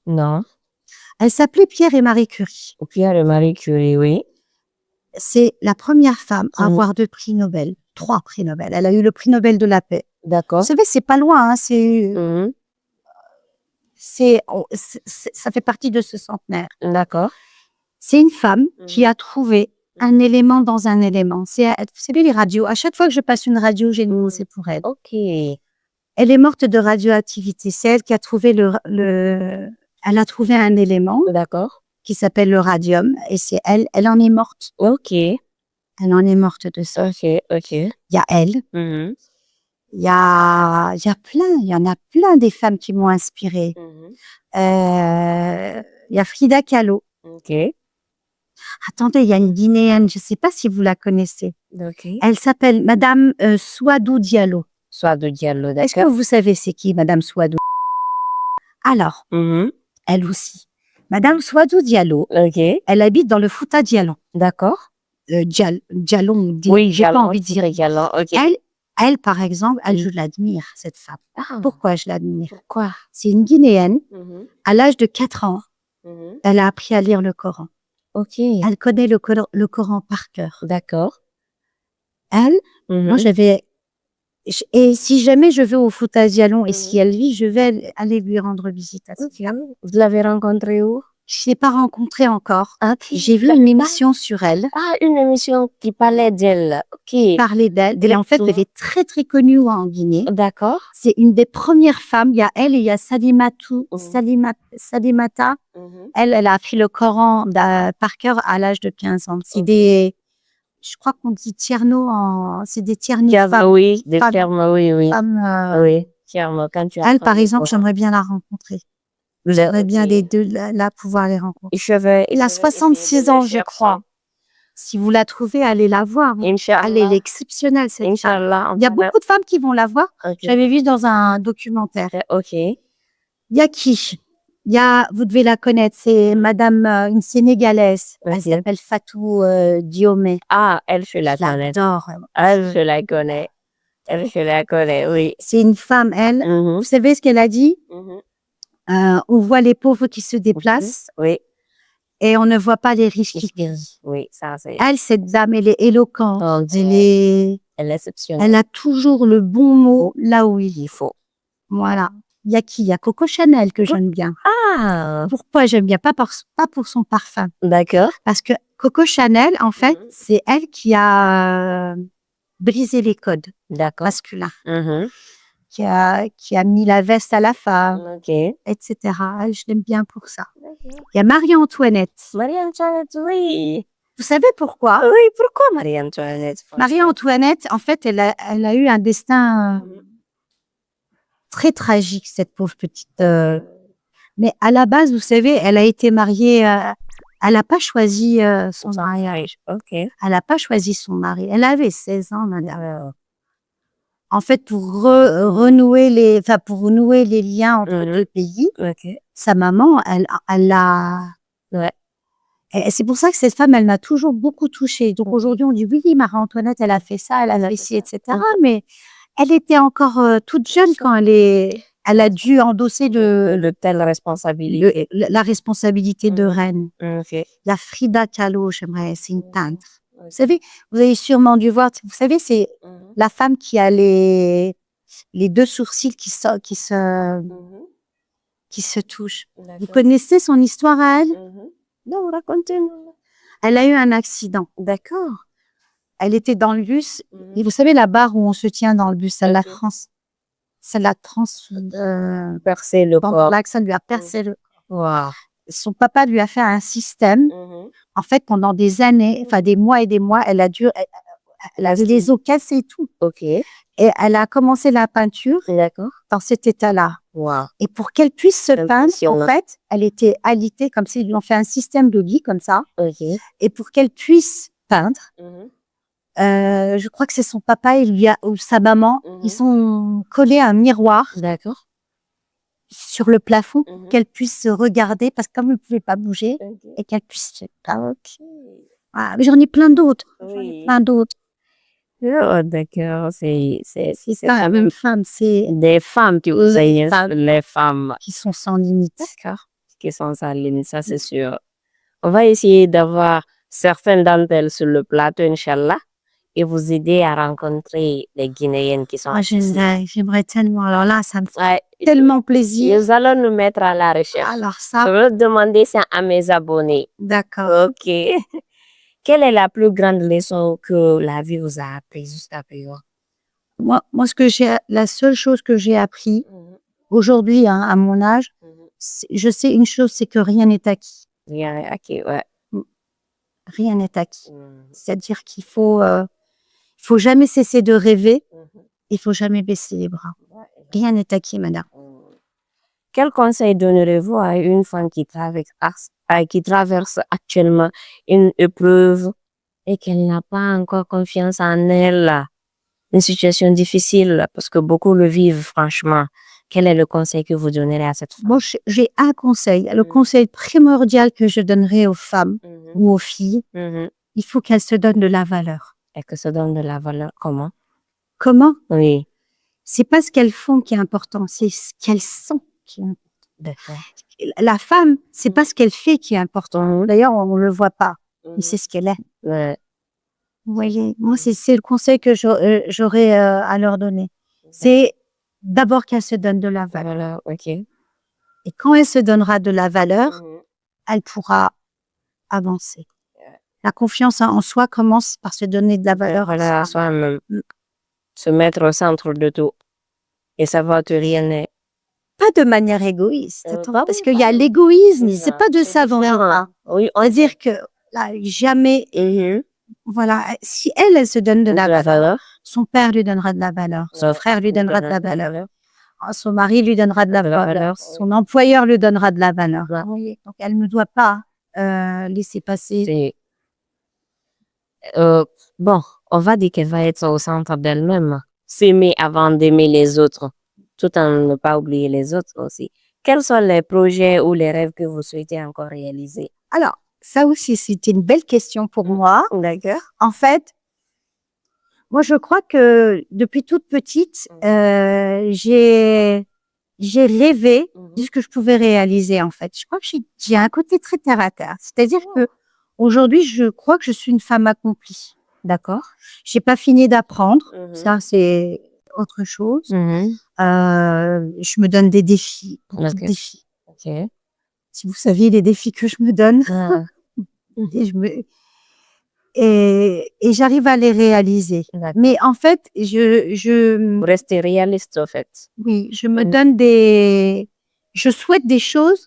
Non. Elle s'appelait Pierre et Marie Curie. Pierre et Marie Curie, oui. C'est la première femme à avoir 2 prix Nobel, 3 prix Nobel. Elle a eu le prix Nobel de la paix. D'accord. Vous savez, c'est pas loin, hein, ça fait partie de ce centenaire. D'accord. C'est une femme qui a trouvé un élément dans un élément. Vous savez, les radios, à chaque fois que je passe une radio, j'ai une pensée pour elle. Ok. Elle est morte de radioactivité. C'est elle qui a trouvé elle a trouvé un élément. D'accord. Qui s'appelle le radium. Et c'est elle en est morte. Ok. Elle en est morte de ça. Ok. Il y a elle. Il y en a plein des femmes qui m'ont inspirée. Il y a Frida Kahlo. Ok. Attendez, il y a une Guinéenne, je ne sais pas si vous la connaissez. Ok. Elle s'appelle Madame Souadou Diallo. Souadou Diallo, d'accord. Est-ce que vous savez c'est qui, Madame Souadou? Alors, elle aussi. Madame Souadou Diallo, elle habite dans le Fouta Djallon. D'accord. Djallon, oui, j'ai pas envie de dire Djallon. Okay. Elle, par exemple, je l'admire, cette femme. Pourquoi je l'admire? Pourquoi? C'est une Guinéenne. À l'âge de 4 ans, elle a appris à lire le Coran. Ok. Elle connaît le Coran par cœur. D'accord. Elle, moi, et si jamais je vais au Fouta Djallon et si elle vit, je vais aller lui rendre visite. Vous l'avez rencontrée où? Je ne l'ai pas rencontrée encore. Okay. J'ai vu une émission sur elle. Ah, une émission qui parlait d'elle. Ok. Parlait d'elle. En fait, elle est très, très connue en Guinée. D'accord. C'est une des premières femmes. Il y a elle et il y a Salimata. Elle a appris le Coran par cœur à l'âge de 15 ans. C'est je crois qu'on dit tierno c'est des tiernos femmes. Oui, des tiernos, oui. Femmes, oui, tierno, quand tu elle, par exemple, j'aimerais bien la rencontrer. J'aimerais bien les deux, là, pouvoir les rencontrer. Elle a 66 ans, je crois. Si vous la trouvez, allez la voir. Elle est exceptionnelle, cette femme. Il y a beaucoup de femmes qui vont la voir. J'avais vu dans un documentaire. Ok. Il y a qui? Vous devez la connaître, c'est Madame, une Sénégalaise. Elle s'appelle Fatou Diomé. Ah, elle, je la connais. J'adore. Elle, je la connais. Elle, je la connais, oui. C'est une femme, elle. Vous savez ce qu'elle a dit? On voit les pauvres qui se déplacent. Oui. Et on ne voit pas les riches qui crient. Oui, ça c'est... Elle, cette dame, elle est éloquente. Elle est exceptionnelle. Elle a toujours le bon mot là où il faut. Voilà. Il y a qui? Il y a Coco Chanel que j'aime bien. Ah! Pourquoi j'aime bien? Pas pour son parfum. D'accord. Parce que Coco Chanel, en fait, c'est elle qui a brisé les codes masculins. Qui a mis la veste à la femme, etc. Je l'aime bien pour ça. Il y a Marie-Antoinette. Marie-Antoinette, oui. Vous savez pourquoi? Oui, pourquoi Marie-Antoinette? Marie-Antoinette, en fait, elle a eu un destin très tragique, cette pauvre petite. Mais à la base, vous savez, elle a été mariée Elle n'a pas choisi son mariage. Ok. Elle n'a pas choisi son mari. Elle avait 16 ans, madame. En fait, pour renouer pour nouer les liens entre deux pays, sa maman, elle l'a. Ouais. Et c'est pour ça que cette femme, elle m'a toujours beaucoup touchée. Donc aujourd'hui, on dit oui, Marie-Antoinette, elle a fait ça, elle a fait ci, etc. Mais elle était encore toute jeune quand elle a dû endosser de telles responsabilités. la responsabilité de reine. Ok. La Frida Kahlo, c'est une peintre. Vous savez, vous avez sûrement dû voir, vous savez, c'est la femme qui a les deux sourcils qui se touchent. Vous connaissez son histoire à elle? Non, racontez-nous. Elle a eu un accident. D'accord. Elle était dans le bus. Et vous savez, la barre où on se tient dans le bus, ça l'a percé le corps. Ça lui a percé le corps. Wow. Son papa lui a fait un système. En fait, pendant des années, enfin des mois et des mois, elle avait les os cassés et tout. Ok. Et elle a commencé la peinture dans cet état-là. Wow. Et pour qu'elle puisse se peindre, en fait, elle était alitée comme s'ils lui ont fait un système de lit comme ça. Ok. Et pour qu'elle puisse peindre, je crois que c'est son papa ou sa maman, ils ont collé un miroir sur le plafond pour qu'elle puisse se regarder, parce que comme elle ne pouvait pas bouger, et qu'elle puisse se peindre. Ah, mais j'en ai plein d'autres. Oh, d'accord, c'est pas la même femme, c'est des femmes, tu vois, les femmes qui sont sans limite. D'accord. Qui sont sans limite, ça c'est sûr. On va essayer d'avoir certaines d'entre elles sur le plateau, Inch'Allah, et vous aider à rencontrer les Guinéennes qui sont j'aimerais tellement. Alors là, ça me fait tellement plaisir. Nous allons nous mettre à la recherche. Alors ça. Je vais demander ça à mes abonnés. D'accord. Ok. Quelle est la plus grande leçon que la vie vous a appris jusqu'à présent? Moi, la seule chose que j'ai appris aujourd'hui, à mon âge, je sais une chose, c'est que rien n'est acquis. Rien n'est acquis, ouais. Rien n'est acquis. C'est-à-dire qu'il faut jamais cesser de rêver. Il faut jamais baisser les bras. Rien n'est acquis, madame. Quel conseil donnerez-vous à une femme qui traverse actuellement une épreuve et qu'elle n'a pas encore confiance en elle? Une situation difficile, parce que beaucoup le vivent, franchement. Quel est le conseil que vous donnerez à cette femme? Bon, j'ai un conseil. Le conseil primordial que je donnerai aux femmes ou aux filles, il faut qu'elles se donnent de la valeur. Et que se donnent de la valeur, comment? Comment? Oui. C'est pas ce qu'elles font qui est important, c'est ce qu'elles sont qui est important. D'accord. La femme, c'est pas ce qu'elle fait qui est important. D'ailleurs, on ne le voit pas, mais c'est ce qu'elle est. Ouais. Vous voyez, moi, c'est le conseil que j'aurais à leur donner. C'est d'abord qu'elle se donne de la valeur. Ok. Et quand elle se donnera de la valeur, elle pourra avancer. La confiance en soi commence par se donner de la valeur à soi-même. Se mettre au centre de tout. Et savoir que rien n'est. Pas de manière égoïste, parce qu'il y a l'égoïsme, c'est pas de ça dont Oui, on va dire que là, jamais. Voilà, si elle se donne de la valeur, son père lui donnera de la valeur, son frère lui donnera de la valeur, son mari lui donnera de la valeur, son employeur lui donnera de la valeur. Donc, elle ne doit pas laisser passer. Bon, on va dire qu'elle va être au centre d'elle-même. S'aimer avant d'aimer les autres, tout en ne pas oublier les autres aussi. Quels sont les projets ou les rêves que vous souhaitez encore réaliser? Alors, ça aussi, c'était une belle question pour moi. D'accord. En fait, moi, je crois que depuis toute petite, j'ai rêvé de ce que je pouvais réaliser, en fait. Je crois que j'ai un côté très terre à terre. C'est-à-dire que aujourd'hui, je crois que je suis une femme accomplie. D'accord? J'ai pas fini d'apprendre. Ça, c'est autre chose. Je me donne des défis. Des défis. Okay. Si vous saviez les défis que je me donne. Et j'arrive à les réaliser. Mais en fait, Vous restez réaliste, en fait. Oui, je me donne je souhaite des choses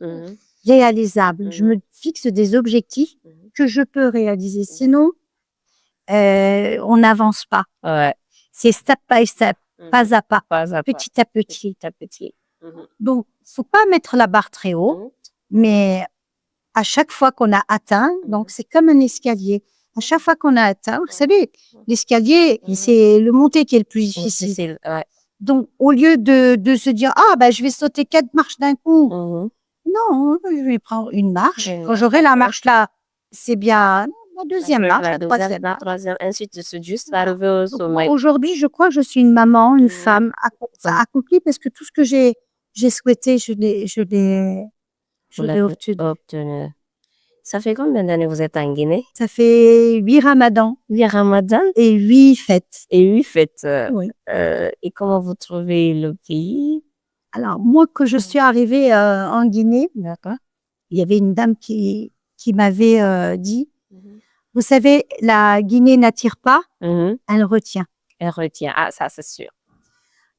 réalisables. Je me fixe des objectifs que je peux réaliser. Sinon, on n'avance pas. Ouais. C'est step by step, pas à pas, petit à petit. Donc, faut pas mettre la barre très haut, mais à chaque fois qu'on a atteint, donc c'est comme un escalier. À chaque fois qu'on a atteint, vous savez, l'escalier, c'est le monter qui est le plus difficile. Ouais. Donc, au lieu de se dire, ah, bah, je vais sauter 4 marches d'un coup. Non, je vais prendre une marche. Quand j'aurai la marche là, c'est bien la deuxième marche, la troisième, ainsi de suite, juste arriver au sommet. Aujourd'hui, je crois que je suis une maman, une femme accomplie parce que tout ce que j'ai souhaité, je l'ai obtenu. Ça fait combien d'années vous êtes en Guinée? Ça fait 8 ramadans. 8 ramadans? Et 8 fêtes. Oui. Et comment vous trouvez le pays? Alors, moi, quand je suis arrivée en Guinée, d'accord, il y avait une dame qui m'avait dit, vous savez, la Guinée n'attire pas, elle retient. Elle retient. Ah, ça, c'est sûr.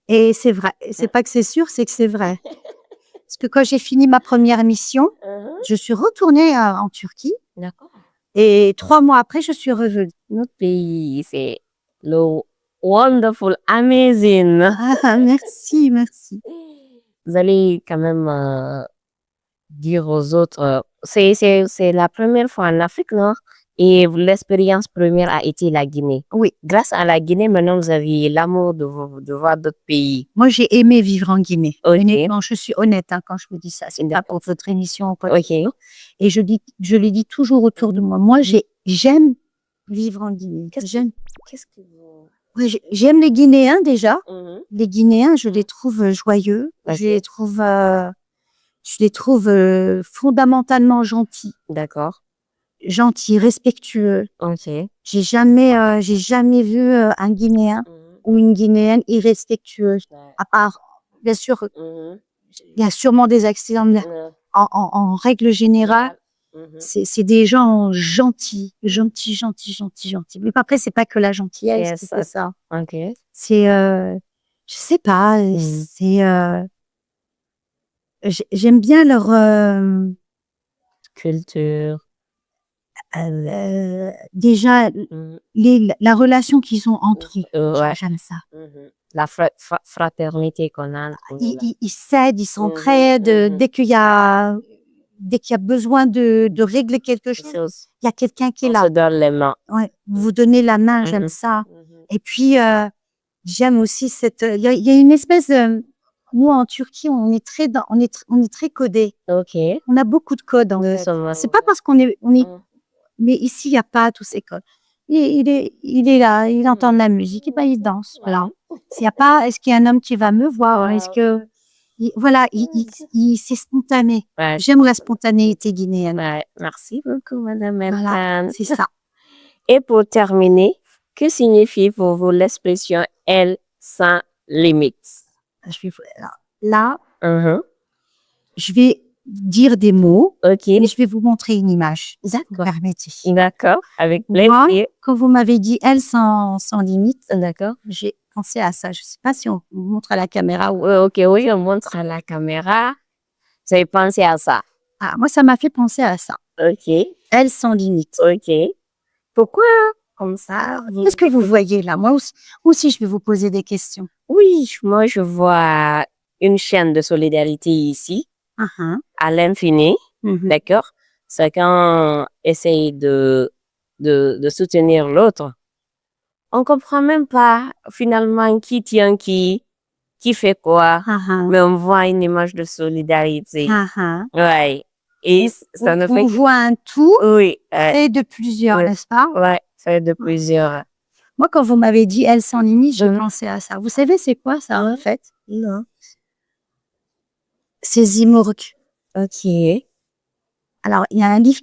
Et c'est vrai. C'est pas que c'est sûr, c'est que c'est vrai. Parce que quand j'ai fini ma première mission, je suis retournée en Turquie. D'accord. Et 3 mois après, je suis revenue. Notre pays, c'est le wonderful, amazing. Ah, merci, merci. Vous allez quand même dire aux autres, c'est la première fois en Afrique, non? Et l'expérience première a été la Guinée. Oui. Grâce à la Guinée, maintenant, vous avez l'amour de voir d'autres pays. Moi, j'ai aimé vivre en Guinée. Okay. Honnêtement, je suis honnête quand je vous dis ça. C'est pas pour votre émission. Okay. Et je le dis toujours autour de moi. Moi, j'aime vivre en Guinée. Qu'est-ce que vous... J'aime les Guinéens déjà. Les Guinéens, je les trouve joyeux. Okay. Je les trouve fondamentalement gentils. D'accord. Gentils, respectueux. Ok. J'ai jamais vu un Guinéen ou une Guinéenne irrespectueuse. À part, bien sûr, il y a sûrement des accidents. En règle générale, c'est des gens gentils. Mais après, c'est pas que la gentillesse, c'est ça. Ok. C'est, je sais pas, c'est, j'aime bien leur culture. Déjà, la relation qu'ils ont entre eux. Ouais. J'aime ça. La fraternité qu'on a. Ils s'aident, ils s'entraident. Dès qu'il y a besoin de régler quelque chose, il y a quelqu'un qui est là. On se donne les mains. Ouais, vous donnez la main, j'aime ça. Et puis, j'aime aussi il y a une espèce de... Nous, en Turquie, on est très codés. Ok. On a beaucoup de codes, en fait. C'est pas parce qu'on est... Mais ici, il n'y a pas tous ces codes. Il est là, il entend de la musique, et ben il danse. Voilà. Est-ce qu'il y a un homme qui va me voir? Est-ce que... Voilà, c'est spontané. Ouais. J'aime la spontanéité guinéenne. Ouais. Merci beaucoup, Madame Voilà, c'est ça. Et pour terminer, que signifie pour vous l'expression « elle sans limite » ? Là, je vais dire des mots, et je vais vous montrer une image. D'accord. Permettez. D'accord, avec plaisir. Moi, quand vous m'avez dit « elle sans limite », d'accord, j'ai pensé à ça. Je ne sais pas si on montre à la caméra. Oui, on montre à la caméra. Vous avez pensé à ça? Ah, moi, ça m'a fait penser à ça. Ok. Elle sans limite. Ok. Pourquoi comme ça? Qu'est-ce que vous voyez là? Moi aussi, je vais vous poser des questions. Oui, moi, je vois une chaîne de solidarité ici, à l'infini, d'accord? Chacun essaye de soutenir l'autre. On comprend même pas, finalement, qui tient qui fait quoi, mais on voit une image de solidarité. Ouais. Et ça ne fait on voit un tout, et de plusieurs, n'est-ce pas? Ouais, c'est de plusieurs. Moi, quand vous m'avez dit « elle sans limite », je pensais à ça. Vous savez, c'est quoi ça, en fait? Non. C'est Zimurg. Ok. Alors, il y a un livre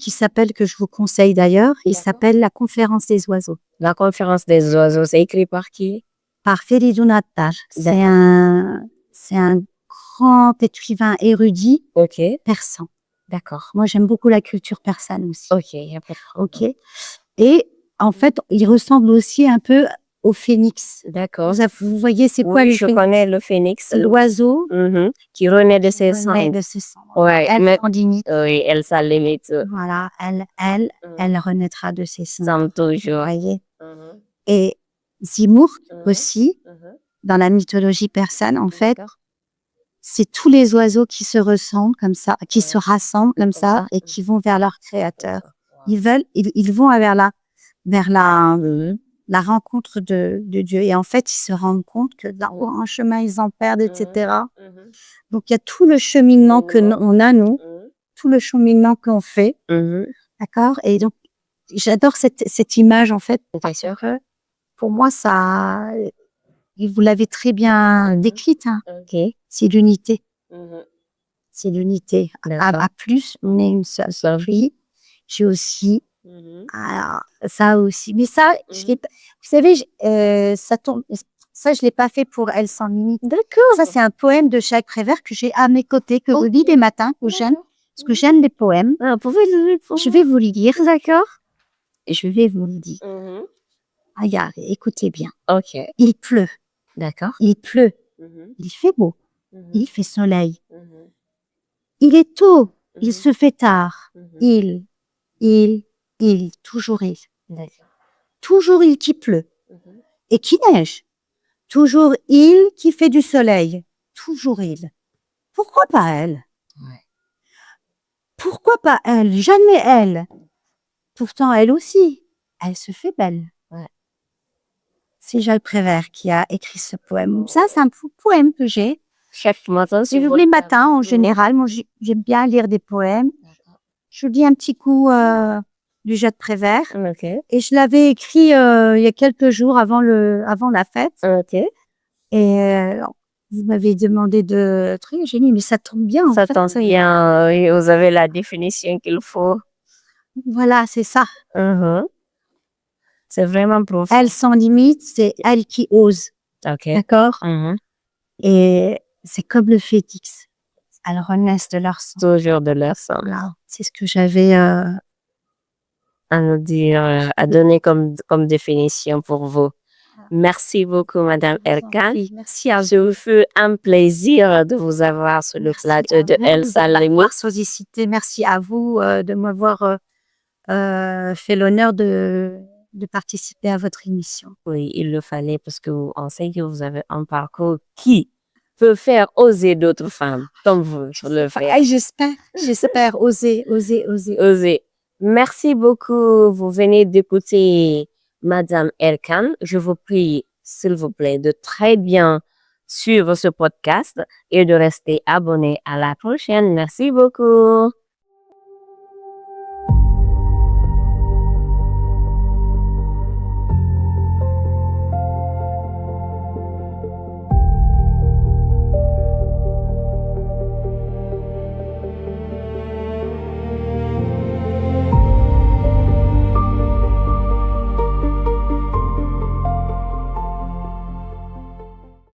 que je vous conseille d'ailleurs. Il s'appelle « La conférence des oiseaux ». La conférence des oiseaux, c'est écrit par qui? Par Feridun Attar. C'est un grand écrivain érudit persan. D'accord. Moi, j'aime beaucoup la culture persane aussi. Ok, il y a pas de problème. Ok. Et en fait, il ressemble aussi un peu au phénix. D'accord. Vous voyez, c'est quoi le phénix? Je connais le phénix. L'oiseau qui renaît de ses cendres. Ouais. Elle sans limite. Oui, elle sans limite. Voilà, elle renaîtra de ses cendres. Toujours. Vous voyez. Et Zimurg aussi, dans la mythologie persane, en fait, c'est tous les oiseaux qui se ressemblent comme ça, qui se rassemblent comme ça et qui vont vers leur créateur. Ils vont vers la rencontre de Dieu. Et en fait, ils se rendent compte que dans un chemin, ils en perdent, etc. Donc, il y a tout le cheminement qu'on a, nous, tout le cheminement qu'on fait. D'accord? Et donc, j'adore cette image, en fait, parce que pour moi, ça, vous l'avez très bien décrite, hein. C'est l'unité. C'est l'unité. À plus, on est une seule. J'ai aussi alors, ça aussi. Mais ça, vous savez, ça tombe. Ça, je l'ai pas fait pour Elle sans limite. D'accord. Ça, c'est un poème de Jacques Prévert que j'ai à mes côtés, que je lis des matins, que j'aime. Parce que j'aime les poèmes. Je vais vous le lire. D'accord. Et je vais vous le dire. Regardez, écoutez bien. Ok. Il pleut. D'accord. Il pleut. Il fait beau. Il fait soleil. Il est tôt. Il se fait tard. Il, toujours il. Toujours il qui pleut et qui neige. Toujours il qui fait du soleil. Toujours il. Pourquoi pas elle? Pourquoi pas elle? Jamais elle. Pourtant, elle aussi, elle se fait belle. C'est Jacques Prévert qui a écrit ce poème. Ça, c'est un poème que j'ai. Chaque matin, Les matins, en général, moi, j'aime bien lire des poèmes. Je lis un petit coup du Jacques Prévert. Et je l'avais écrit il y a quelques jours avant la fête. Et vous m'avez demandé de trucs. J'ai dit, mais ça tombe bien. Ça tombe bien. Oui, vous avez la définition qu'il faut. Voilà, c'est ça. C'est vraiment profond. Elle sans limite, c'est elle qui ose. D'accord? Et c'est comme le phénix. Elles renaissent de leur sang. Toujours de leur sang. Voilà. C'est ce que j'avais à nous dire, à donner comme définition pour vous. Merci beaucoup, Madame Erkan. Merci à vous. Ce fut un plaisir de vous avoir sur le plateau de Elle sans limite. Merci à vous de m'avoir fait l'honneur de participer à votre émission. Oui, il le fallait parce qu'on sait que vous avez un parcours qui peut faire oser d'autres femmes comme vous le faire. J'espère oser. Merci beaucoup. Vous venez d'écouter Madame Erkan. Je vous prie, s'il vous plaît, de très bien suivre ce podcast et de rester abonné. À la prochaine. Merci beaucoup.